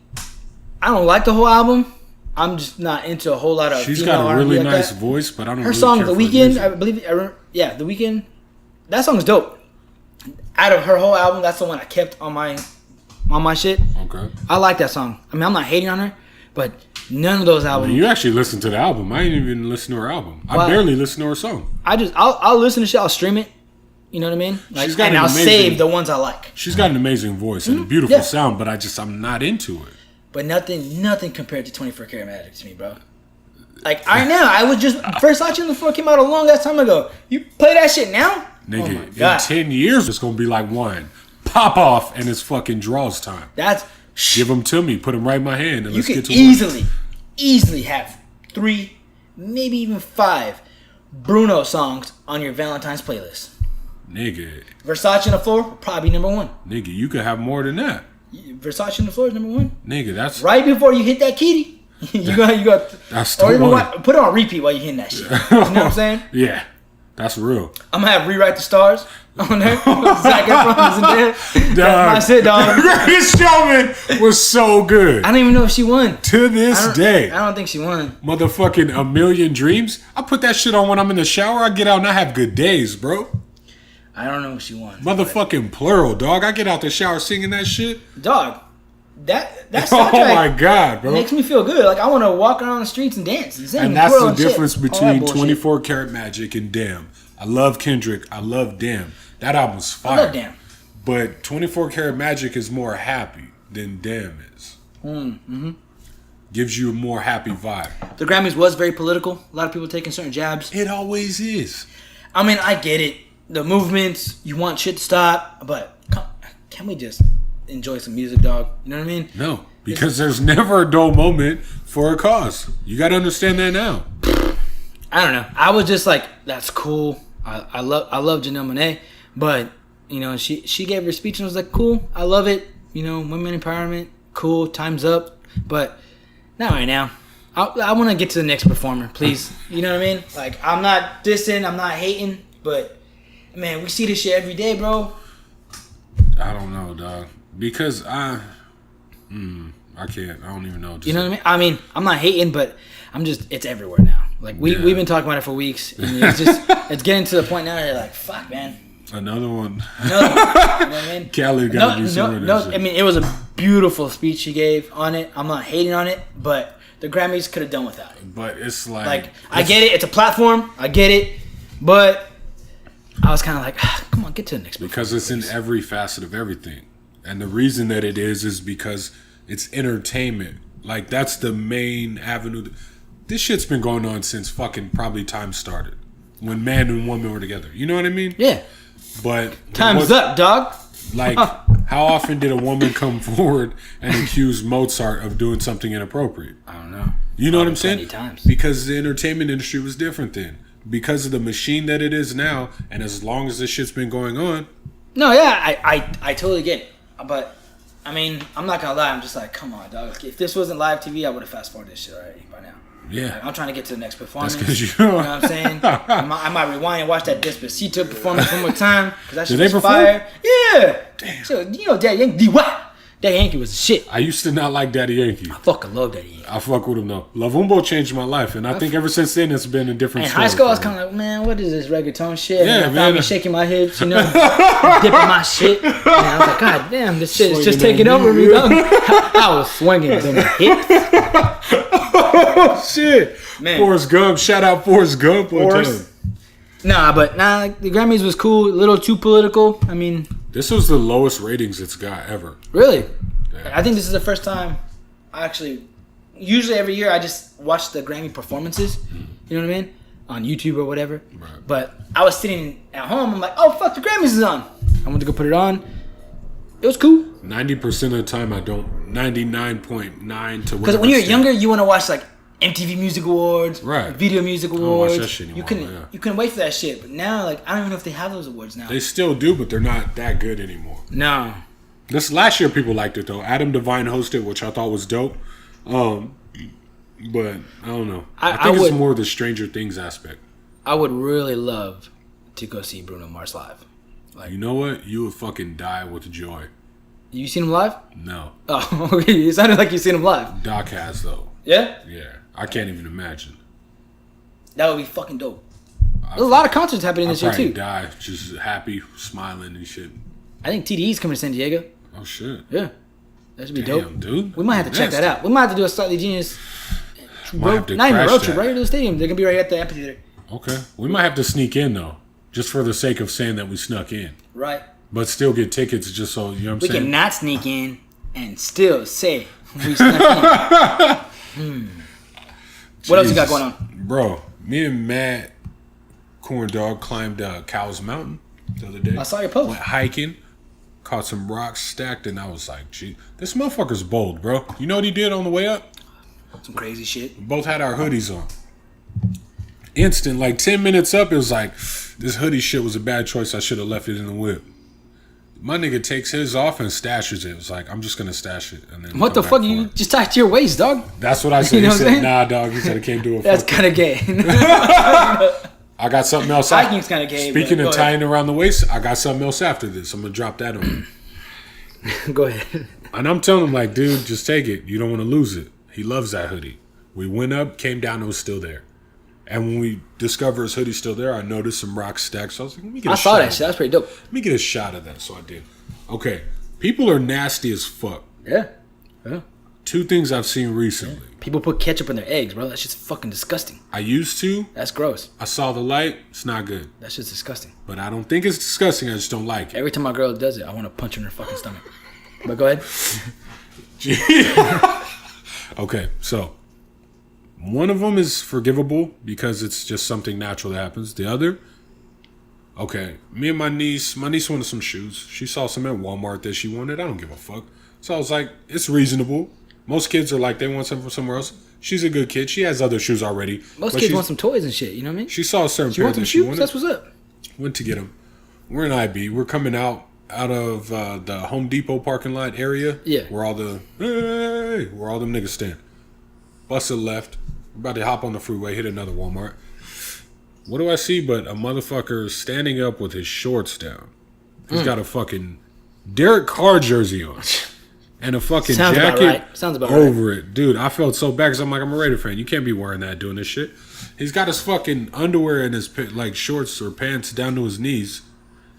I don't like the whole album. I'm just not into a whole lot of. She's female got a R&B really like nice that. voice, but I don't Her really song, care The for her Weeknd, music. I believe. Yeah, The Weeknd. That song's dope. Out of her whole album, that's the one I kept on my shit. Okay. I like that song. I mean, I'm not hating on her, but none of those albums. You actually listened to the album. I didn't even listen to her album. I Why? barely listened to her song. I'll listen to shit. I'll stream it. You know what I mean? Like, She's got and an I'll amazing- save the ones I like. She's got an amazing voice and a beautiful Yeah. sound, but I'm not into it. But nothing compared to 24 Karat Magic to me, bro. Like, I know. I was just... First watching the 4 came out a long ass time ago. You play that shit now? Nigga, Oh my God. in 10 years, it's going to be like wine. Pop off, and it's fucking draws time. That's... Give them to me. Put them right in my hand, and You let's can get to work. easily have 3, maybe even 5 Bruno songs on your Valentine's playlist. Nigga, Versace on the Floor, probably number 1. nigga, you could have more than that. Versace on the Floor is number 1. Nigga, that's... Right before you hit that kitty, you got. That's or the even one. put it on repeat while you're hitting that shit. You know what I'm saying? Yeah, that's real. I'm gonna have Rewrite the Stars on there. Zac Efron isn't there. Dog. That's my shit, dog. Greatest Showman was so good. I don't even know if she won. To this day. I don't think she won. Motherfucking A Million Dreams. I put that shit on when I'm in the shower. I get out and I have good days, bro. I don't know if she won. Motherfucking Plural, dog. I get out the shower singing that shit. Dog, that Oh soundtrack my God, bro. makes me feel good. Like I want to walk around the streets and dance and sing. And that's twirl the and shit. difference All that between bullshit. 24 Karat Magic and Damn. I love Kendrick. I love Damn. That album's fire. I love Damn. But 24 Karat Magic is more happy than Damn is. Mm-hmm. Gives you a more happy vibe. The Grammys was very political. A lot of people taking certain jabs. It always is. I mean, I get it. The movements, you want shit to stop, but can we just enjoy some music, dog? You know what I mean? No, because there's never a dull moment for a cause. You got to understand that now. I don't know. I was just like, that's cool. I love Janelle Monáe, but you know she gave her speech and I was like, cool, I love it. You know, women empowerment, cool, time's up, but not right now. I want to get to the next performer, please. You know what I mean? Like, I'm not dissing, I'm not hating, but man, we see this shit every day, bro. I don't know, dog, because I can't. I don't even know. You know what I mean? I mean, I'm not hating, but I'm just, it's everywhere now. Like, we've been talking about it for weeks, and it's just, it's getting to the point now where you're like, fuck, man. Another one. You know what I mean? Cali got to be some of I mean, it was a beautiful speech she gave on it. I'm not hating on it, but the Grammys could have done without it. But it's like I get it. It's a platform. I get it. But I was kind of like, come on, get to the next one. Because it's in every facet of everything. And the reason that it is because it's entertainment. Like, that's the main avenue. This shit's been going on since fucking probably time started. When man and woman were together. You know what I mean? Yeah. But time's up, dog. Like, how often did a woman come forward and accuse Mozart of doing something inappropriate? I don't know. You know what I'm saying? Times. Because the entertainment industry was different then. Because of the machine that it is now, and as long as this shit's been going on. No, yeah, I totally get it. But, I mean, I'm not going to lie. I'm just like, come on, dog. If this wasn't live TV, I would have fast forwarded this shit already by now. Yeah. Like, I'm trying to get to the next performance. That's because you know what I'm saying? I might rewind and watch that Despacito performance one more time. Because that shit Did they was perform? fire. Yeah. Damn. So, you know, Daddy Yankee, Daddy Yankee was the shit. I used to not like Daddy Yankee. I fucking love Daddy Yankee. I fuck with him though. Lavumbo changed my life, and I think ever since then it's been a different In story. high school, I was for kind me. of like, man, what is this reggaeton shit? Yeah, and I man. found me shaking my hips, you know, dipping my shit. And I was like, God damn, this shit is just Swinging taking on over me, me, dog. I was swinging them hips. Oh shit, Man. Forrest Gump! Shout out Forrest Gump. Forrest. Like, the Grammys was cool, a little too political. I mean, This was the lowest ratings it's got ever. really, Yeah. I think this is the first time I actually. Usually every year I just watch the Grammy performances. You know what I mean? On YouTube or whatever. Right. But I was sitting at home. I'm like, oh fuck, the Grammys is on. I went to go put it on. It was cool. 90% of the time I don't. 99.9 to. Because when you're younger, you want to watch like MTV Music Awards, Right. Video Music don't Awards. watch that shit anymore, You couldn't wait for that shit. But now, like, I don't even know if they have those awards now. They still do, but they're not that good anymore. No. This last year, people liked it though. Adam Devine hosted, which I thought was dope. But I don't know. I think it's more the Stranger Things aspect. I would really love to go see Bruno Mars live. You know what? You would fucking die with joy. You seen him live? No. Oh, okay. It sounded like you seen him live. Doc has though. Yeah? Yeah, I can't even imagine. That would be fucking dope. There's a lot of concerts happening this year I'd probably too. die, just happy, smiling and shit. I think TDE's coming to San Diego. Oh shit. Yeah. That should be Damn, dope. dude. We might have to check that out. We might have to do a Slightly Genius Might have to not even a crash road trip, that. right to the stadium. They're gonna be right at the amphitheater. Okay. We might have to sneak in though, just for the sake of saying that we snuck in, Right. but still get tickets just so you know what We I'm saying. can not sneak in and still say we snuck in. What else you got Jesus. going on? Bro? Me and Matt Corn Dog climbed Cow's Mountain the other day. I saw your post. Went hiking, caught some rocks stacked, and I was like, gee, this motherfucker's bold, bro. You know what he did on the way up? Some crazy shit. We both had our hoodies on. Instant, like 10 minutes up, it was like, this hoodie shit was a bad choice. I should have left it in the whip. My nigga takes his off and stashes it. It was like, I'm just gonna stash it. And then What the come fuck? back You for it. just tied to your waist, dog. That's what I said. You know He what I'm said, saying? nah, dog. He said, I can't do it. That's Fuck kind of gay. I got something else. Hiking's kinda gay, Speaking but of go tying around the waist, I got something else after this. I'm gonna drop that on you. Go ahead. And I'm telling him, like, dude, just take it. You don't want to lose it. He loves that hoodie. We went up, came down, it was still there. And when we discovered his hoodie still there, I noticed some rock stacks. So I was like, let me get a I shot saw that of shit. That was pretty dope. Let me get a shot of that. So I did. Okay. People are nasty as fuck. Yeah. Yeah. Two things I've seen recently. People put ketchup in their eggs, bro. That shit's fucking disgusting. I used to. That's gross. I saw the light. It's not good. That shit's disgusting. But I don't think it's disgusting. I just don't like it. Every time my girl does it, I want to punch her in her fucking stomach. But go ahead. Okay, so one of them is forgivable because it's just something natural that happens. The other, okay, me and my niece wanted some shoes. She saw some at Walmart that she wanted. I don't give a fuck. So I was like, it's reasonable. Most kids are like, they want something from somewhere else. She's a good kid. She has other shoes already. Most but kids she's- want some toys and shit. You know what I mean? She saw a certain She pair wants some that she shoes. wanted. That's what's up. Went to get him. We're in IB. We're coming out of the Home Depot parking lot area. Yeah. Where all them niggas stand. Busted left. We're about to hop on the freeway, hit another Walmart. What do I see but a motherfucker standing up with his shorts down? He's got a fucking Derek Carr jersey on. And a fucking jacket over it. Dude, I felt so bad because I'm like, I'm a Raider fan. You can't be wearing that doing this shit. He's got his fucking underwear and his like shorts or pants down to his knees.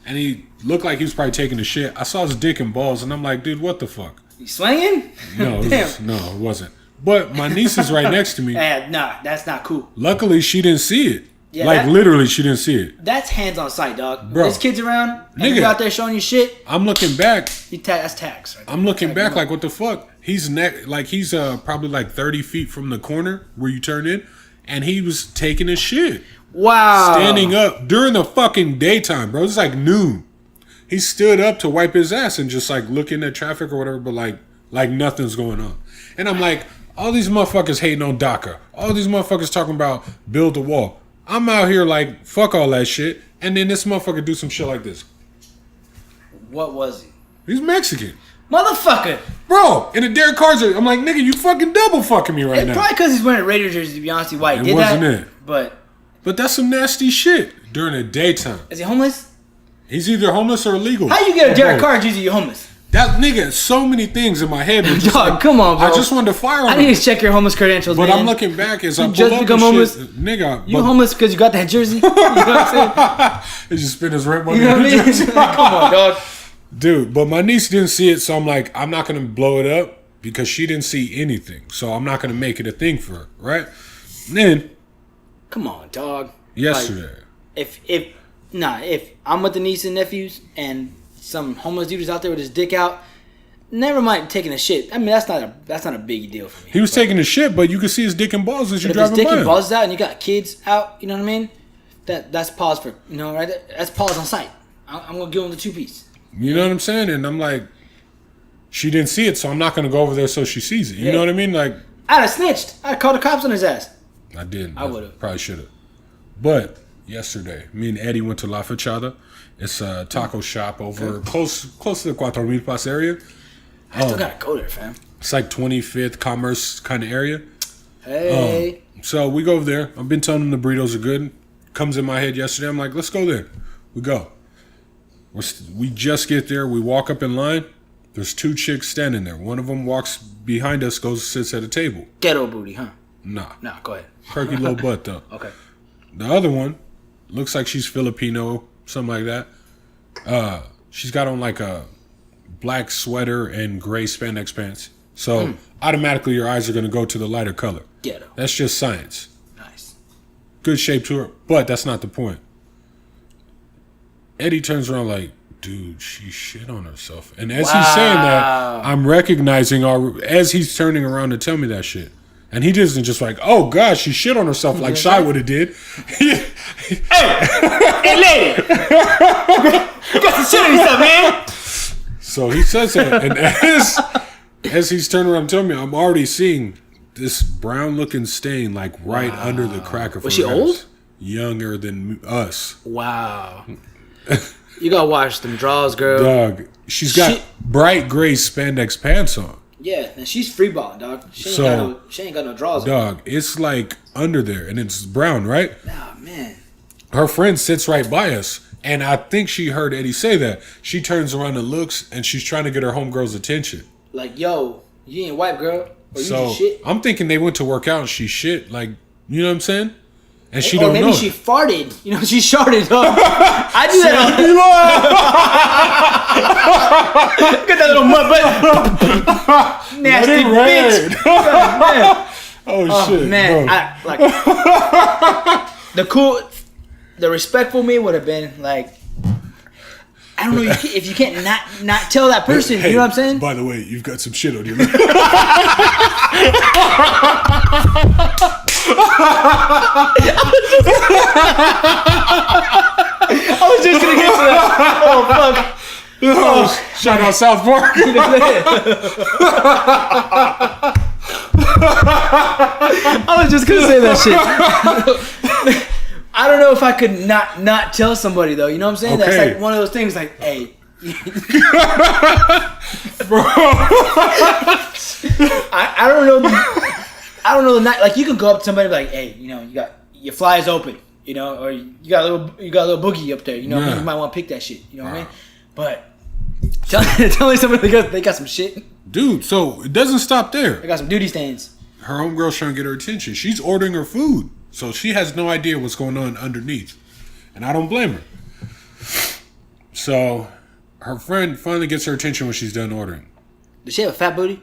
And he looked like he was probably taking a shit. I saw his dick and balls and I'm like, dude, what the fuck? You swinging? No, it wasn't. But my niece is right next to me. Nah, that's not cool. Luckily, she didn't see it. Yeah, like, literally, she didn't see it. That's hands on sight, dog. Bro. There's kids around, and you out there showing you shit. I'm looking back. That's tax. Right there. I'm looking back like, what the fuck? He's probably like 30 feet from the corner where you turn in, and he was taking his shit. Wow. Standing up during the fucking daytime, bro. It's like noon. He stood up to wipe his ass and just like looking at traffic or whatever, but like nothing's going on. And I'm like, all these motherfuckers hating on DACA. All these motherfuckers talking about build the wall. I'm out here like, fuck all that shit. And then this motherfucker do some shit like this. What was he? He's Mexican. Motherfucker. Bro, in a Derek Carr jersey. I'm like, nigga, you fucking double fucking me right now. Probably because he's wearing a Raider jersey, to be honest. White did wasn't that. It. But that's some nasty shit during the daytime. Is he homeless? He's either homeless or illegal. How you get a Derek Carr jersey, you're homeless? That nigga, so many things in my head. Dog, like, come on, bro. I just wanted to fire him. I need to check your homeless credentials, but man. I'm looking back as I pull just up become the homeless? Shit. Nigga. You homeless because you got that jersey? You know what I'm saying? He just spent his rent money. You know what I mean? Come on, dog. Dude, but my niece didn't see it, so I'm like, I'm not going to blow it up because she didn't see anything. So I'm not going to make it a thing for her, right? And then. Come on, dog. Yesterday. Like, if I'm with the niece and nephews and some homeless dude is out there with his dick out, never mind taking a shit. I mean, that's not a big deal for me. He was taking a shit, but you could see his dick and balls as you're driving by. If his dick and balls is out and you got kids out, you know what I mean? That's pause for, you know, right? That's pause on sight. I'm going to give him the 2-piece. You know what I'm saying? And I'm like, she didn't see it, so I'm not going to go over there so she sees it. You know what I mean? Like, I'd have snitched. I'd called the cops on his ass. I didn't. I would have. Probably should have. But yesterday, me and Eddie went to La Fachada. It's a taco shop over close to the Cuatro Mil Pas area. I still gotta go there, fam. It's like 25th Commerce kind of area. Hey. So we go over there. I've been telling them the burritos are good. Comes in my head yesterday. I'm like, let's go there. We go. We just get there. We walk up in line. There's 2 chicks standing there. One of them walks behind us, sits at a table. Ghetto booty, huh? Nah, go ahead. Perky little butt though. Okay. The other one looks like she's Filipino, something like that. She's got on like a black sweater and gray spandex pants. So automatically your eyes are going to go to the lighter color. Ghetto. That's just science. Nice. Good shape to her, but that's not the point. Eddie turns around like, dude, she shit on herself. And as he's saying that, I'm recognizing as he's turning around to tell me that shit. And he isn't just like, oh gosh, she shit on herself like Shy would have did. Hey lady, you got some shit on yourself, man. So he says that, and as he's turning around and telling me, I'm already seeing this brown looking stain like right under the crack of her. Was she old? Younger than us. Wow. You gotta watch them draws, girl. Dog, she's got bright gray spandex pants on. Yeah, and she's freeballing, dog. She ain't got no draws. Dog, it's like under there, and it's brown, right? Nah, man. Her friend sits right by us, and I think she heard Eddie say that. She turns around and looks, and she's trying to get her homegirl's attention. Like, yo, you ain't white, girl. Or you so just shit. I'm thinking they went to work out, and she shit. Like, you know what I'm saying? And she don't know. Maybe she farted. You know, she sharted. I do that. Get that little mud butt. Nasty bitch. Oh shit, man! The respectful me would have been like, I don't know if you can't not tell that person. Hey, you know what I'm saying? By the way, you've got some shit on your lip. I was just gonna get to that. Oh fuck! Oh, shout out South Park. I was just gonna say that shit. I don't know if I could not tell somebody though. You know what I'm saying? Okay. That's like one of those things. Like, hey, Bro. I don't know. I don't know. Like you can go up to somebody and be like, hey, you know, you got your fly is open, you know, or you got a little boogie up there, you know. Yeah. You might want to pick that shit, you know what I mean? But telling somebody they got some shit. Dude, so it doesn't stop there. They got some duty stains. Her homegirl's trying to get her attention. She's ordering her food. So she has no idea what's going on underneath. And I don't blame her. So her friend finally gets her attention when she's done ordering. Does she have a fat booty?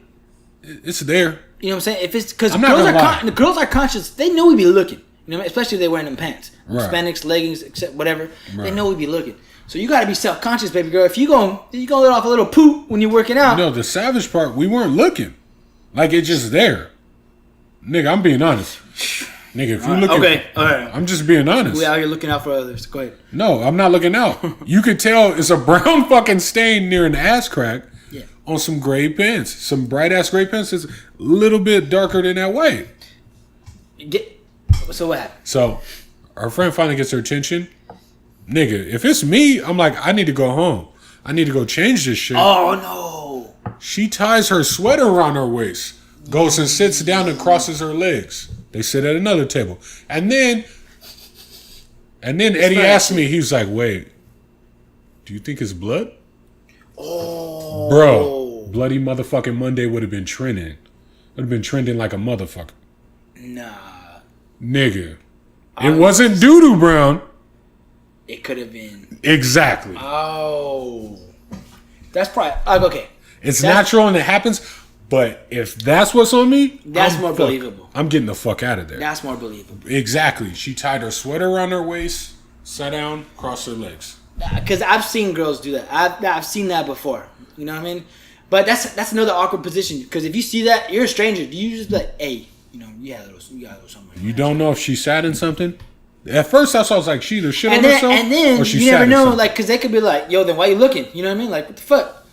It's there. You know what I'm saying? If it's because I'm not gonna lie. the girls are conscious. They know we be looking. You know, especially if they're wearing them pants, Right. Spandex leggings, except whatever. Right. They know we be looking. So you got to be self conscious, baby girl. If you gonna let off a little poop when you're working out. No, the savage part, we weren't looking. Like it's just there. Nigga, I'm being honest. Nigga, if you looking, okay, all right. I'm just being honest. We out here looking out for others. Go ahead. No, I'm not looking out. You could tell it's a brown fucking stain near an ass crack on some gray pants. Some bright ass gray pants is a little bit darker than that white. So what happened? So our friend finally gets her attention. Nigga, if it's me, I'm like, I need to go home. I need to go change this shit. Oh no. She ties her sweater around her waist, goes and sits down and crosses her legs. They sit at another table. And then Eddie asked me, he was like, wait, do you think it's blood? Oh. Bro, Bloody motherfucking Monday would have been trending. Would have been trending like a motherfucker. Nah. Nigga. It wasn't doo-doo brown. It could have been. Exactly. Oh. That's probably... okay. It's natural and it happens, but if that's what's on me... That's more believable. I'm getting the fuck out of there. That's more believable. Exactly. She tied her sweater around her waist, sat down, crossed her legs. Because I've seen girls do that. I've seen that before. You know what I mean? But that's another awkward position. Because if you see that, you're a stranger. Do you just be like, hey, you know, you got a little something. You don't know if she sat in something? At first, I was like, she either shit on herself and then or she you sat never in know, something. like, because they could be like, yo, then why you looking? You know what I mean? Like, what the fuck?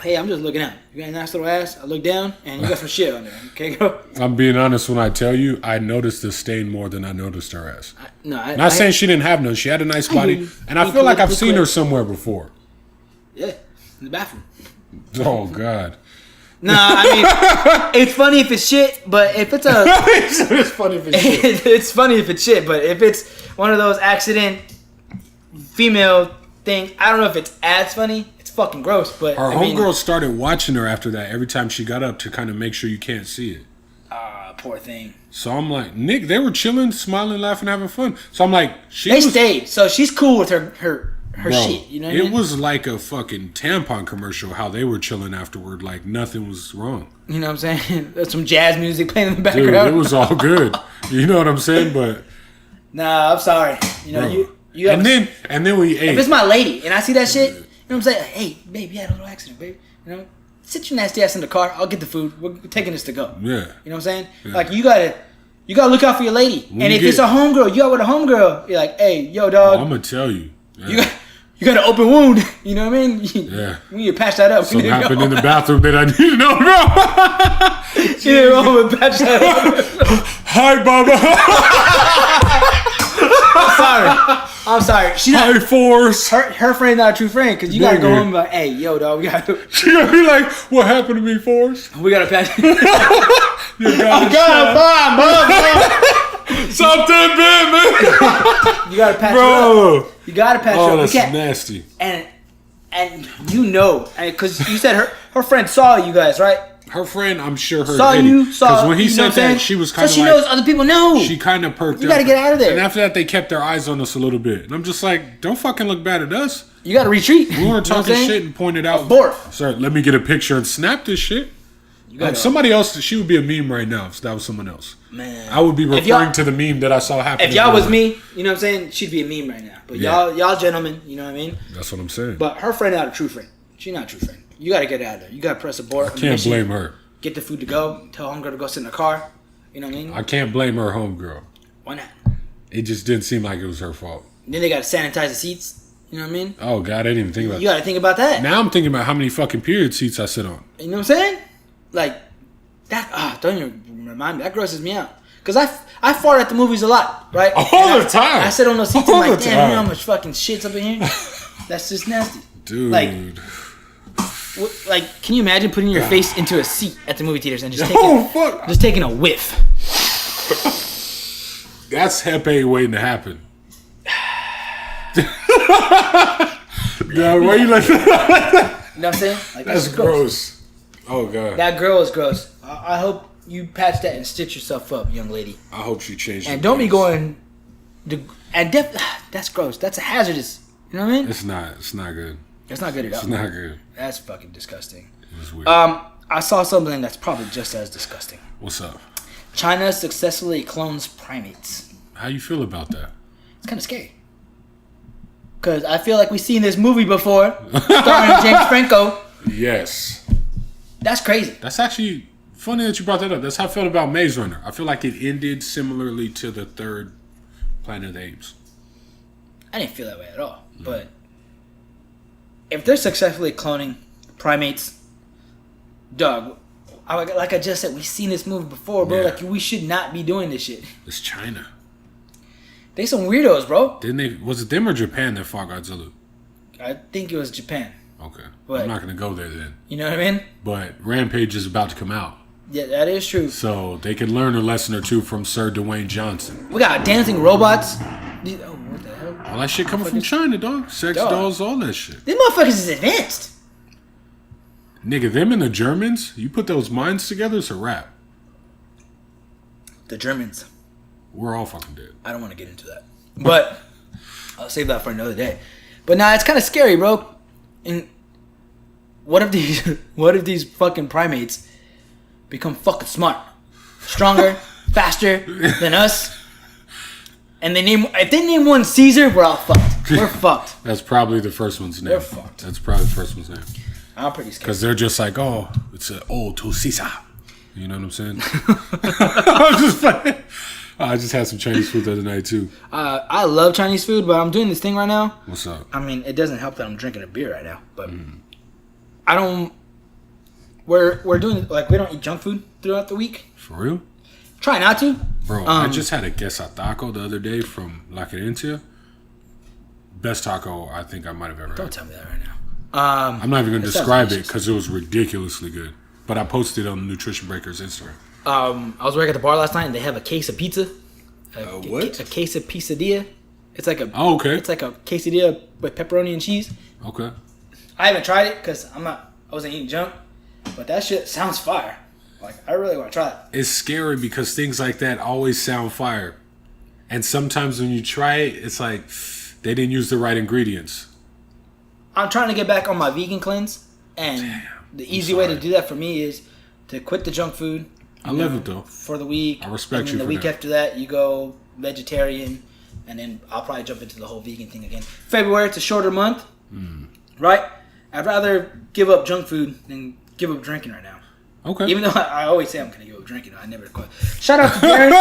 Hey, I'm just looking out. You got a nice little ass. I look down, and you got some shit on there. Okay, go. I'm being honest when I tell you, I noticed the stain more than I noticed her ass. Not saying she didn't have none. She had a nice body, and I feel like I've seen her somewhere before. Yeah, in the bathroom. Oh, God. Nah, I mean, it's funny if it's shit, but if it's a... It's funny if it's shit. It's funny if it's shit, but if it's one of those accident female things, I don't know if it's as funny. It's fucking gross, but... Our homegirl started watching her after that every time she got up to kind of make sure you can't see it. Poor thing. So I'm like, Nick, they were chilling, smiling, laughing, having fun. So I'm like, they stayed, so she's cool with her bro, shit, you know what I mean? It was like a fucking tampon commercial, how they were chilling afterward, like nothing was wrong. You know what I'm saying? There's some jazz music playing in the background. Dude, it was all good. You know what I'm saying? But nah, I'm sorry. You know, bro. you have and then we ate. If it's my lady and I see that shit, you know what I'm saying? Hey, babe, you had a little accident, babe. You know, sit your nasty ass in the car. I'll get the food. We're taking this to go. Yeah. You know what I'm saying? Yeah. Like you gotta look out for your lady. When and if it's a homegirl, you out with a homegirl, you're like, hey, yo, dog. I'm gonna tell you. Yeah. You got an open wound. You know what I mean? Yeah. We need to patch that up. Something happened in the bathroom that I need to know about. Yeah, patch that up. Hi, Baba. I'm sorry. She's not. Hi, Force. Her friend's not a true friend because you gotta go home and be like, hey, yo, dog, we gotta. She gonna be like, what happened to me, Force? We gotta patch. I got something bad, man. You gotta patch Bro. it up. You gotta patch it Oh, up. that's nasty. And you know, because you said her friend saw you guys, right? Her friend, I'm sure her saw you. Because when he said that, she was kind of so she knows other people know. She kind of perked up. You gotta get out of there. And after that, they kept their eyes on us a little bit. And I'm just like, don't fucking look bad at us. You gotta retreat. We weren't talking shit and pointed out. Abort. Sir, let me get a picture and snap this shit. Somebody else, she would be a meme right now if that was someone else. Man. I would be referring to the meme that I saw happen. If y'all was me, you know what I'm saying? She'd be a meme right now. But y'all gentlemen, you know what I mean? That's what I'm saying. But her friend not a true friend. She's not a true friend. You gotta get out of there. You gotta press abort. I can't blame her. Get the food to go. Tell homegirl to go sit in the car. You know what I mean? I can't blame her homegirl. Why not? It just didn't seem like it was her fault. Then they gotta sanitize the seats. You know what I mean? Oh, God, I didn't even think about that. You gotta think about that. Now I'm thinking about how many fucking period seats I sit on. You know what I'm saying? Like, that, don't even remind me. That grosses me out. Because I fart at the movies a lot, right? All the time. I sit on those seats All and I'm like, the damn, you know time. how much fucking shit's up in here? That's just nasty. Dude. Like, can you imagine putting your face into a seat at the movie theaters and just fuck. just taking a whiff? That's Hepe waiting to happen. No, why you like You know what I'm saying? Like, that's gross. Oh, God. That girl is gross. I hope you patch that and stitch yourself up, young lady. I hope she changed And don't be going... that's gross. That's a hazardous. You know what I mean? It's not good. It's not good at all. It's not good. That's fucking disgusting. It's weird. I saw something that's probably just as disgusting. What's up? China successfully clones primates. How you feel about that? It's kind of scary. Because I feel like we've seen this movie before, starring James Franco. Yes. That's crazy. That's actually funny that you brought that up. That's how I felt about Maze Runner. I feel like it ended similarly to the third Planet of the Apes. I didn't feel that way at all. But if they're successfully cloning primates, dog, like I just said, we've seen this movie before, bro. Yeah. Like, we should not be doing this shit. It's China. They some weirdos, bro. Didn't they? Was it them or Japan that fought Godzilla? I think it was Japan. Okay. What? I'm not going to go there then. You know what I mean? But Rampage is about to come out. Yeah, that is true. So they can learn a lesson or two from Sir Dwayne Johnson. We got dancing robots. Oh, what the hell? All that shit coming from China, dog. Sex dolls, all that shit. These motherfuckers is advanced. Nigga, them and the Germans, you put those minds together, it's a wrap. The Germans. We're all fucking dead. I don't want to get into that. But I'll save that for another day. But nah, it's kind of scary, bro. And what if these fucking primates become fucking smart, stronger, faster than us? And if they name one Caesar, we're all fucked. We're fucked. That's probably the first one's name. We're fucked. That's probably the first one's name. I'm pretty scared. Because they're just like, oh, it's an old to Caesar. You know what I'm saying? I'm just playing. I just had some Chinese food the other night too. I love Chinese food, but I'm doing this thing right now. What's up? I mean, it doesn't help that I'm drinking a beer right now, but I don't. We're doing like we don't eat junk food throughout the week. For real? Try not to. Bro, I just had a queso taco the other day from La Querencia. Best taco I think I might have ever Don't had. tell me that right now. I'm not even going to It sounds describe it delicious. because it was ridiculously good. But I posted it on the Nutrition Breakers Instagram. I was working at the bar last night and they have a case of pizza. What? A case of quesadilla. It's like a. Oh, okay. It's like a quesadilla with pepperoni and cheese. Okay. I haven't tried it because I wasn't eating junk, but that shit sounds fire. Like I really want to try it. It's scary because things like that always sound fire. And sometimes when you try it, it's like they didn't use the right ingredients. I'm trying to get back on my vegan cleanse, and the easy way to do that for me is to quit the junk food. I love it though. For the week. I respect and you then for the week that. after that, you go vegetarian, and then I'll probably jump into the whole vegan thing again. February, it's a shorter month, right? I'd rather give up junk food than give up drinking right now. Okay. Even though I always say I'm going to give up drinking, I never quit. Shout out to Darren.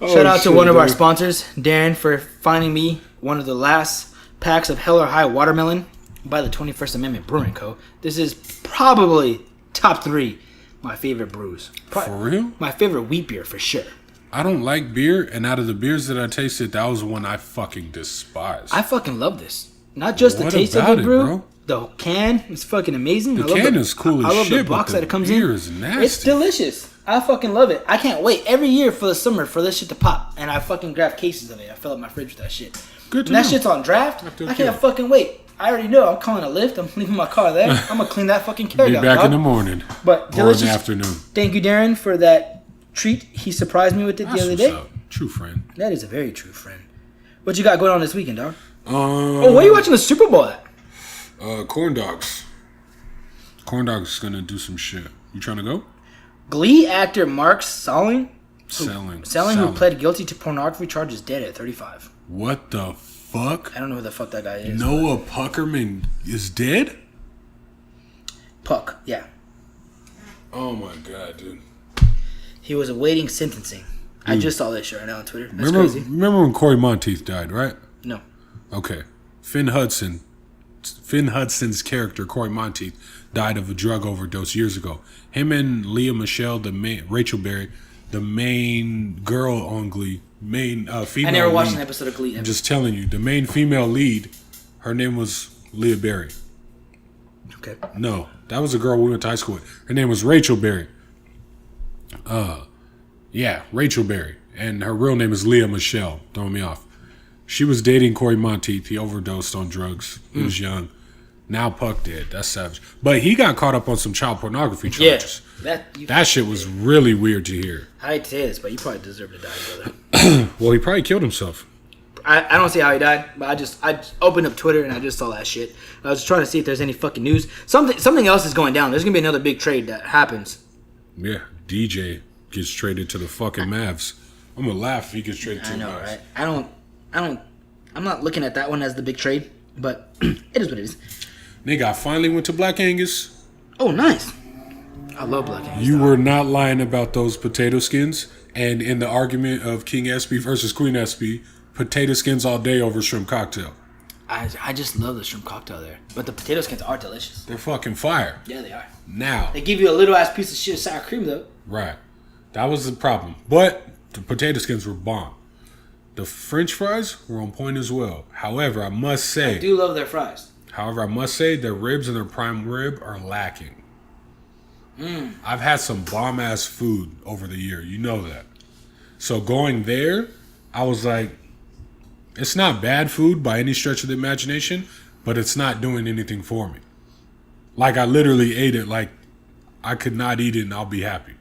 Shout out to one of our sponsors, Darren, for finding me one of the last packs of Hell or High Watermelon by the 21st Amendment Brewing Co. This is probably top 3 my favorite brews. For real? My favorite wheat beer for sure. I don't like beer, and out of the beers that I tasted, that was one I fucking despise. I fucking love this. Not just the What taste of about the it, brew. bro? The can is fucking amazing. The I love can is cool as I love shit, the box but that it comes the beer in. is nasty. It's delicious. I fucking love it. I can't wait every year for the summer for this shit to pop. And I fucking grab cases of it. I fill up my fridge with that shit. Good to And that know. shit's on draft. After I a can't few. fucking wait. I already know. I'm calling a lift. I'm leaving my car there. I'm gonna clean that fucking Be carry out. back dog. in the morning. But Or in delicious. the afternoon. Thank you, Darren, for that treat. He surprised me with it That's the other what's day. up. True friend. That is a very true friend. What you got going on this weekend, dog? Oh, Oh, where are you watching the Super Bowl at? Corn Dogs. Corn Dogs is gonna do some shit. You trying to go? Glee actor Mark Selling, Selling, who pled guilty to pornography charges, dead at 35. What the fuck? I don't know who the fuck that guy is. Noah Puckerman is dead? Puck, yeah. Oh my god, dude. He was awaiting sentencing. I just saw this shit right now on Twitter. That's Remember, crazy. remember when Corey Monteith died, right? No. Okay. Finn Hudson Finn Hudson's character, Corey Monteith, died of a drug overdose years ago. Him and Lea Michele, Rachel Berry, the main girl on Glee, female I never watched lead. an episode of Glee ever. I'm just telling you, the main female lead, her name was Leah Berry. Okay. No, that was a girl we went to high school with. Her name was Rachel Berry. Yeah, Rachel Berry. And her real name is Lea Michele. Throwing me off. She was dating Corey Monteith. He overdosed on drugs. He was young. Now Puck dead. That's savage. But he got caught up on some child pornography charges. Yeah. That shit was really weird to hear. I hate to say this, but you probably deserve to die, brother. Well, he probably killed himself. I don't see how he died, but I just opened up Twitter and I just saw that shit. I was trying to see if there's any fucking news. Something else is going down. There's gonna be another big trade that happens. Yeah, DJ gets traded to the fucking Mavs. I'm gonna laugh if he gets traded to the Mavs. Right? I'm not looking at that one as the big trade, but it is what it is. Nigga, I finally went to Black Angus. Oh, nice. I love Black Angus. You were not lying about those potato skins. And in the argument of King Espi versus Queen Espi, potato skins all day over shrimp cocktail. I just love the shrimp cocktail there. But the potato skins are delicious. They're fucking fire. Yeah, they are. Now. They give you a little ass piece of shit of sour cream, though. Right. That was the problem. But the potato skins were bomb. The French fries were on point as well. However, I must say... I do love their fries. However, I must say their ribs and their prime rib are lacking. I've had some bomb-ass food over the year. You know that. So going there, I was like, it's not bad food by any stretch of the imagination, but it's not doing anything for me. Like, I literally ate it like I could not eat it and I'll be happy.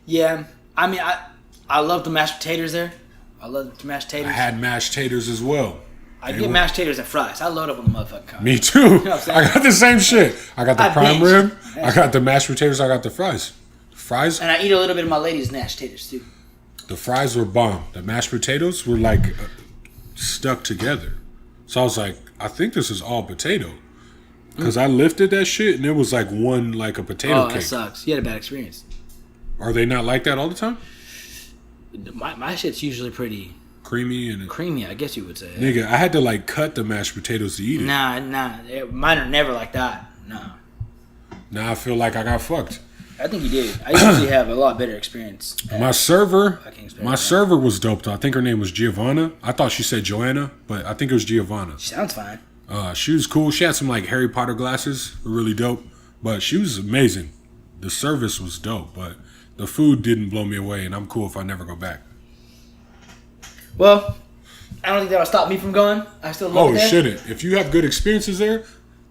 Yeah. I mean, I love the mashed potatoes there. I love the mashed taters. I had mashed taters as well. I get mashed taters and fries. I load up on the motherfucking car. Me too. You know what I'm saying? I got the same shit. I got the prime binge. rib. I got the mashed potatoes. I got the fries. Fries. And I eat a little bit of my lady's mashed taters too. The fries were bomb. The mashed potatoes were like stuck together. So I was like, I think this is all potato. Because I lifted that shit and it was like one like a potato cake. That sucks. You had a bad experience. Are they not like that all the time? My shit's usually pretty Creamy and creamy, I guess you would say. Nigga, I had to like cut the mashed potatoes to eat it. Nah. Mine are never like that. No. Now I feel like I got fucked. I think you did. I usually have a lot better experience. My server was dope though. I think her name was Giovanna. I thought she said Joanna, but I think it was Giovanna. She sounds fine. She was cool. She had some like Harry Potter glasses, really dope. But she was amazing. The service was dope, but the food didn't blow me away, and I'm cool if I never go back. Well, I don't think that'll stop me from going. I still love it there. Oh, shouldn't. If you have good experiences there,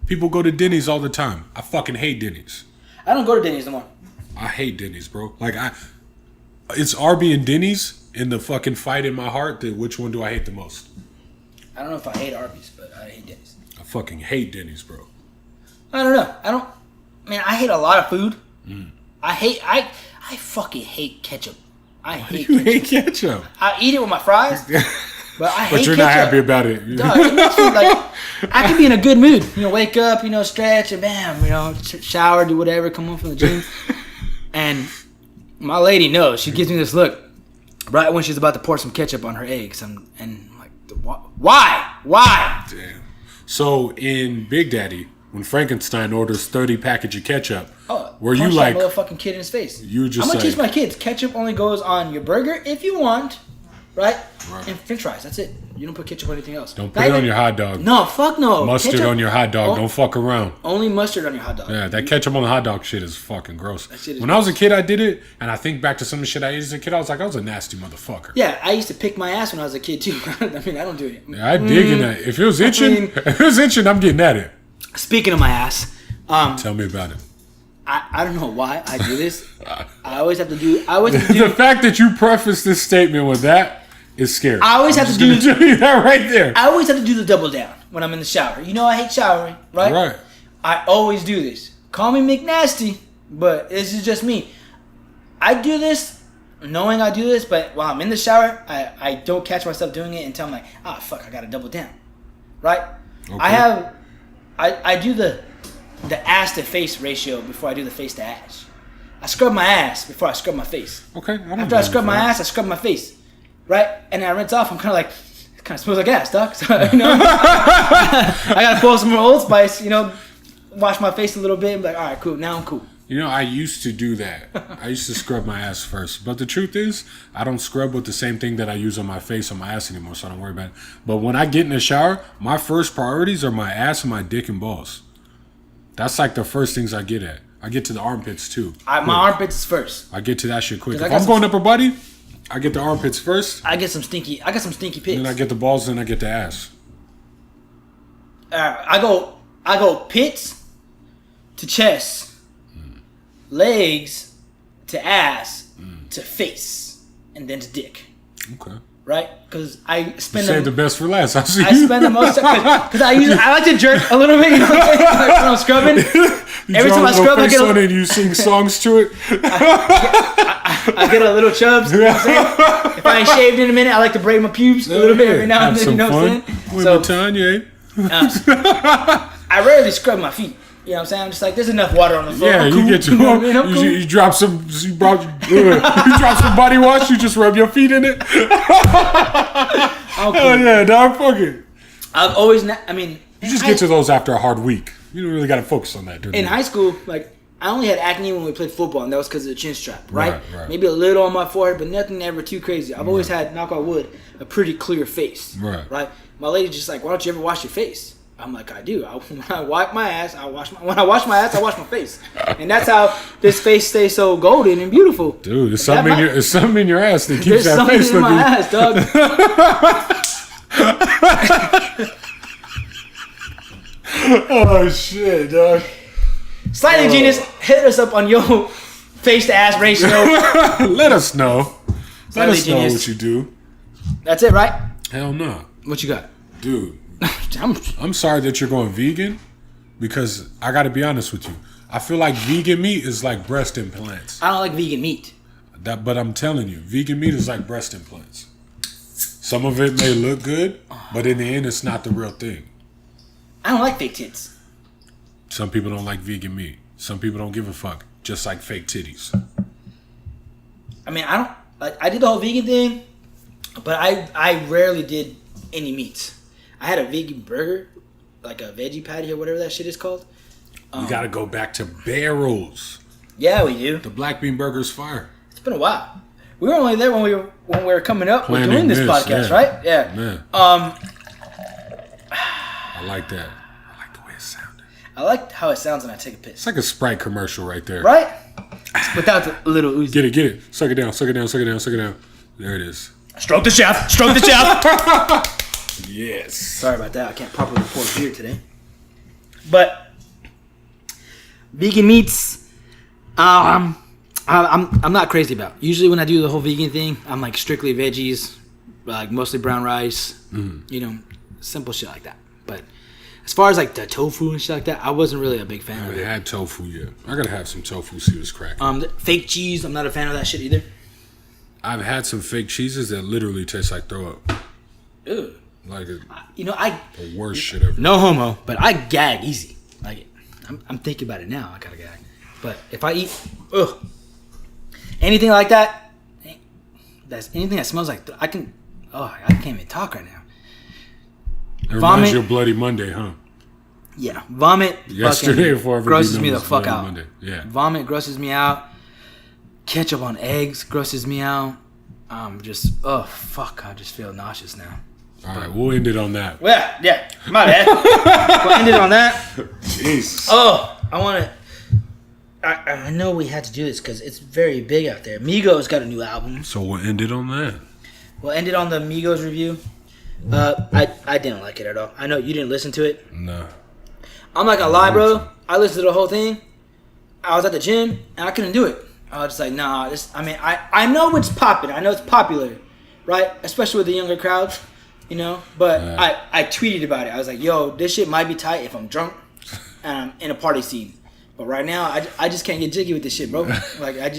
people go to Denny's all the time. I fucking hate Denny's. I don't go to Denny's no more. I hate Denny's, bro. Like, it's Arby and Denny's in the fucking fight in my heart that which one do I hate the most? I don't know if I hate Arby's, but I hate Denny's. I fucking hate Denny's, bro. I don't know. I hate a lot of food. I fucking hate ketchup. I hate ketchup. Hate ketchup? I eat it with my fries, but I hate ketchup. But you're not happy about it. Dog, it makes me, like, I can be in a good mood. Wake up, stretch, and bam, shower, do whatever, come home from the gym. And my lady knows. She gives me this look right when she's about to pour some ketchup on her eggs. And I'm like, why? Damn. So in Big Daddy, when Frankenstein orders 30 package of ketchup, were you like, that motherfucking kid in his face? You just I'm gonna like, teach my kids. Ketchup only goes on your burger if you want, right? And French fries. That's it. You don't put ketchup on anything else. Don't put it on your hot dog. No, fuck no. Mustard ketchup on your hot dog. Don't fuck around. Only mustard on your hot dog. Yeah, that ketchup on the hot dog shit is fucking gross. When I was a kid, I did it, and I think back to some of the shit I ate as a kid. I was like, I was a nasty motherfucker. Yeah, I used to pick my ass when I was a kid too. I don't do it. Yeah, I dig in that. If it was itching, I'm getting at it. Speaking of my ass, tell me about it. I don't know why I do this. I always have to do. The fact that you preface this statement with that is scary. I always have to do that right there. I always have to do the double down when I'm in the shower. I hate showering, right? Right. I always do this. Call me McNasty, but this is just me. I do this knowing I do this, but while I'm in the shower, I don't catch myself doing it until I'm like, fuck, I gotta double down, right? Okay. I do the ass to face ratio before I do the face to ass. I scrub my ass before I scrub my face. Okay. After I scrub my ass, I scrub my face. Right? And then I rinse off. I'm kind of like kind of smells like ass, dog. So, you know, I gotta pull some more Old Spice. You know, wash my face a little bit. And be like, all right, cool. Now I'm cool. You know, I used to do that. I used to scrub my ass first. But the truth is, I don't scrub with the same thing that I use on my face on my ass anymore, so I don't worry about it. But when I get in the shower, my first priorities are my ass and my dick and balls. That's like the first things I get at. I get to the armpits too. My armpits is first. I get to that shit quick. If I'm going upper body, I get the armpits first. I got some stinky pits. Then I get the balls, then I get the ass. I go pits to chest. Legs to ass to face and then to dick. Okay. Right? Because I spend the best for last. I spend the most because I like to jerk a little bit. You know what I'm saying? Like when I'm scrubbing. Every time I scrub, I get a and you sing songs to it. I get a little chubs. You know what I'm saying? If I ain't shaved in a minute, I like to braid my pubes a little bit every now and then. You know what I'm saying? I rarely scrub my feet. You know what I'm saying? I'm just like, there's enough water on the floor. Yeah, cool. you get your you drop some you drop some body wash, you just rub your feet in it. Cool. Hell yeah, dog, fuck it. I've always you just get to those after a hard week. You don't really got to focus on that, dude. In high school, like I only had acne when we played football, and that was because of the chin strap, right? Right. Maybe a little on my forehead, but nothing ever too crazy. I've always had, knock on wood, a pretty clear face. Right. My lady's just like, why don't you ever wash your face? I'm like, I do. When I wipe my ass, I wash my face, and that's how this face stays so golden and beautiful. Dude, there's something in your ass that keeps that face looking. There's something in my ass, dog. Oh shit, dog. Slightly Genius, hit us up on your face to ass ratio. Let us know. Let us know Genius. what you do. That's it, right? Hell no. What you got, dude? I'm sorry that you're going vegan, because I got to be honest with you. I feel like vegan meat is like breast implants. I don't like vegan meat. But I'm telling you, vegan meat is like breast implants. Some of it may look good, but in the end, it's not the real thing. I don't like fake tits. Some people don't like vegan meat. Some people don't give a fuck. Just like fake titties. I mean, I did the whole vegan thing, but I rarely did any meats. I had a vegan burger, like a veggie patty or whatever that shit is called. We gotta go back to barrels. Yeah, we do. The black bean burger's fire. It's been a while. We were only there when we were coming up with doing this podcast, right? Yeah. Man. I like that. I like the way it sounded. I like how it sounds when I take a piss. It's like a Sprite commercial right there. Right? Without the little oozy. Get it. Suck it down. There it is. Stroke the shaft. Yes. Sorry about that. I can't properly pour beer today. But vegan meats, I'm not crazy about. Usually when I do the whole vegan thing, I'm like strictly veggies, like mostly brown rice, you know, simple shit like that. But as far as like the tofu and shit like that, I wasn't really a big fan of it. I haven't had tofu yet. I gotta have some tofu, see what's cracking. Fake cheese, I'm not a fan of that shit either. I've had some fake cheeses that literally taste like throw up. Ew. Like the worst shit ever. No homo, but I gag easy. Like I'm thinking about it now. I gotta gag. But if I eat, anything like that, anything that smells like I can't even talk right now. It reminds you of Bloody Monday, huh? Yeah, vomit. Yesterday before grosses me the fuck out. Monday. Yeah, vomit grosses me out. Ketchup on eggs grosses me out. I just feel nauseous now. All right, we'll end it on that. Well, yeah, my bad. We'll end it on that. Jesus. Oh, I know we had to do this because it's very big out there. Migos got a new album. So we'll end it on that. We'll end it on the Migos review. I didn't like it at all. I know you didn't listen to it. No. I'm not gonna lie, bro. I listened to the whole thing. I was at the gym and I couldn't do it. I was just like, nah. I know it's popping. I know it's popular, right? Especially with the younger crowds, you know. But I tweeted about it. I was like, yo, this shit might be tight if I'm drunk and I'm in a party scene. But right now, I just can't get jiggy with this shit, bro. Like I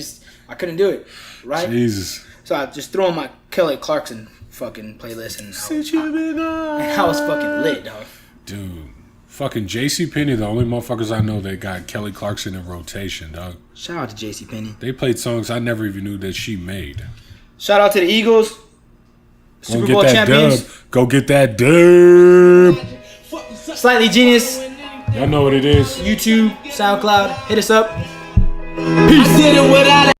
couldn't do it, right? Jesus. So I just threw on my Kelly Clarkson fucking playlist and I was fucking lit, dog. Dude. Fucking JCPenney, the only motherfuckers I know that got Kelly Clarkson in rotation, dog. Shout out to JCPenney. They played songs I never even knew that she made. Shout out to the Eagles. Super Bowl champions. Go get that dub. Slightly Genius. Y'all know what it is. YouTube, SoundCloud. Hit us up. I did it without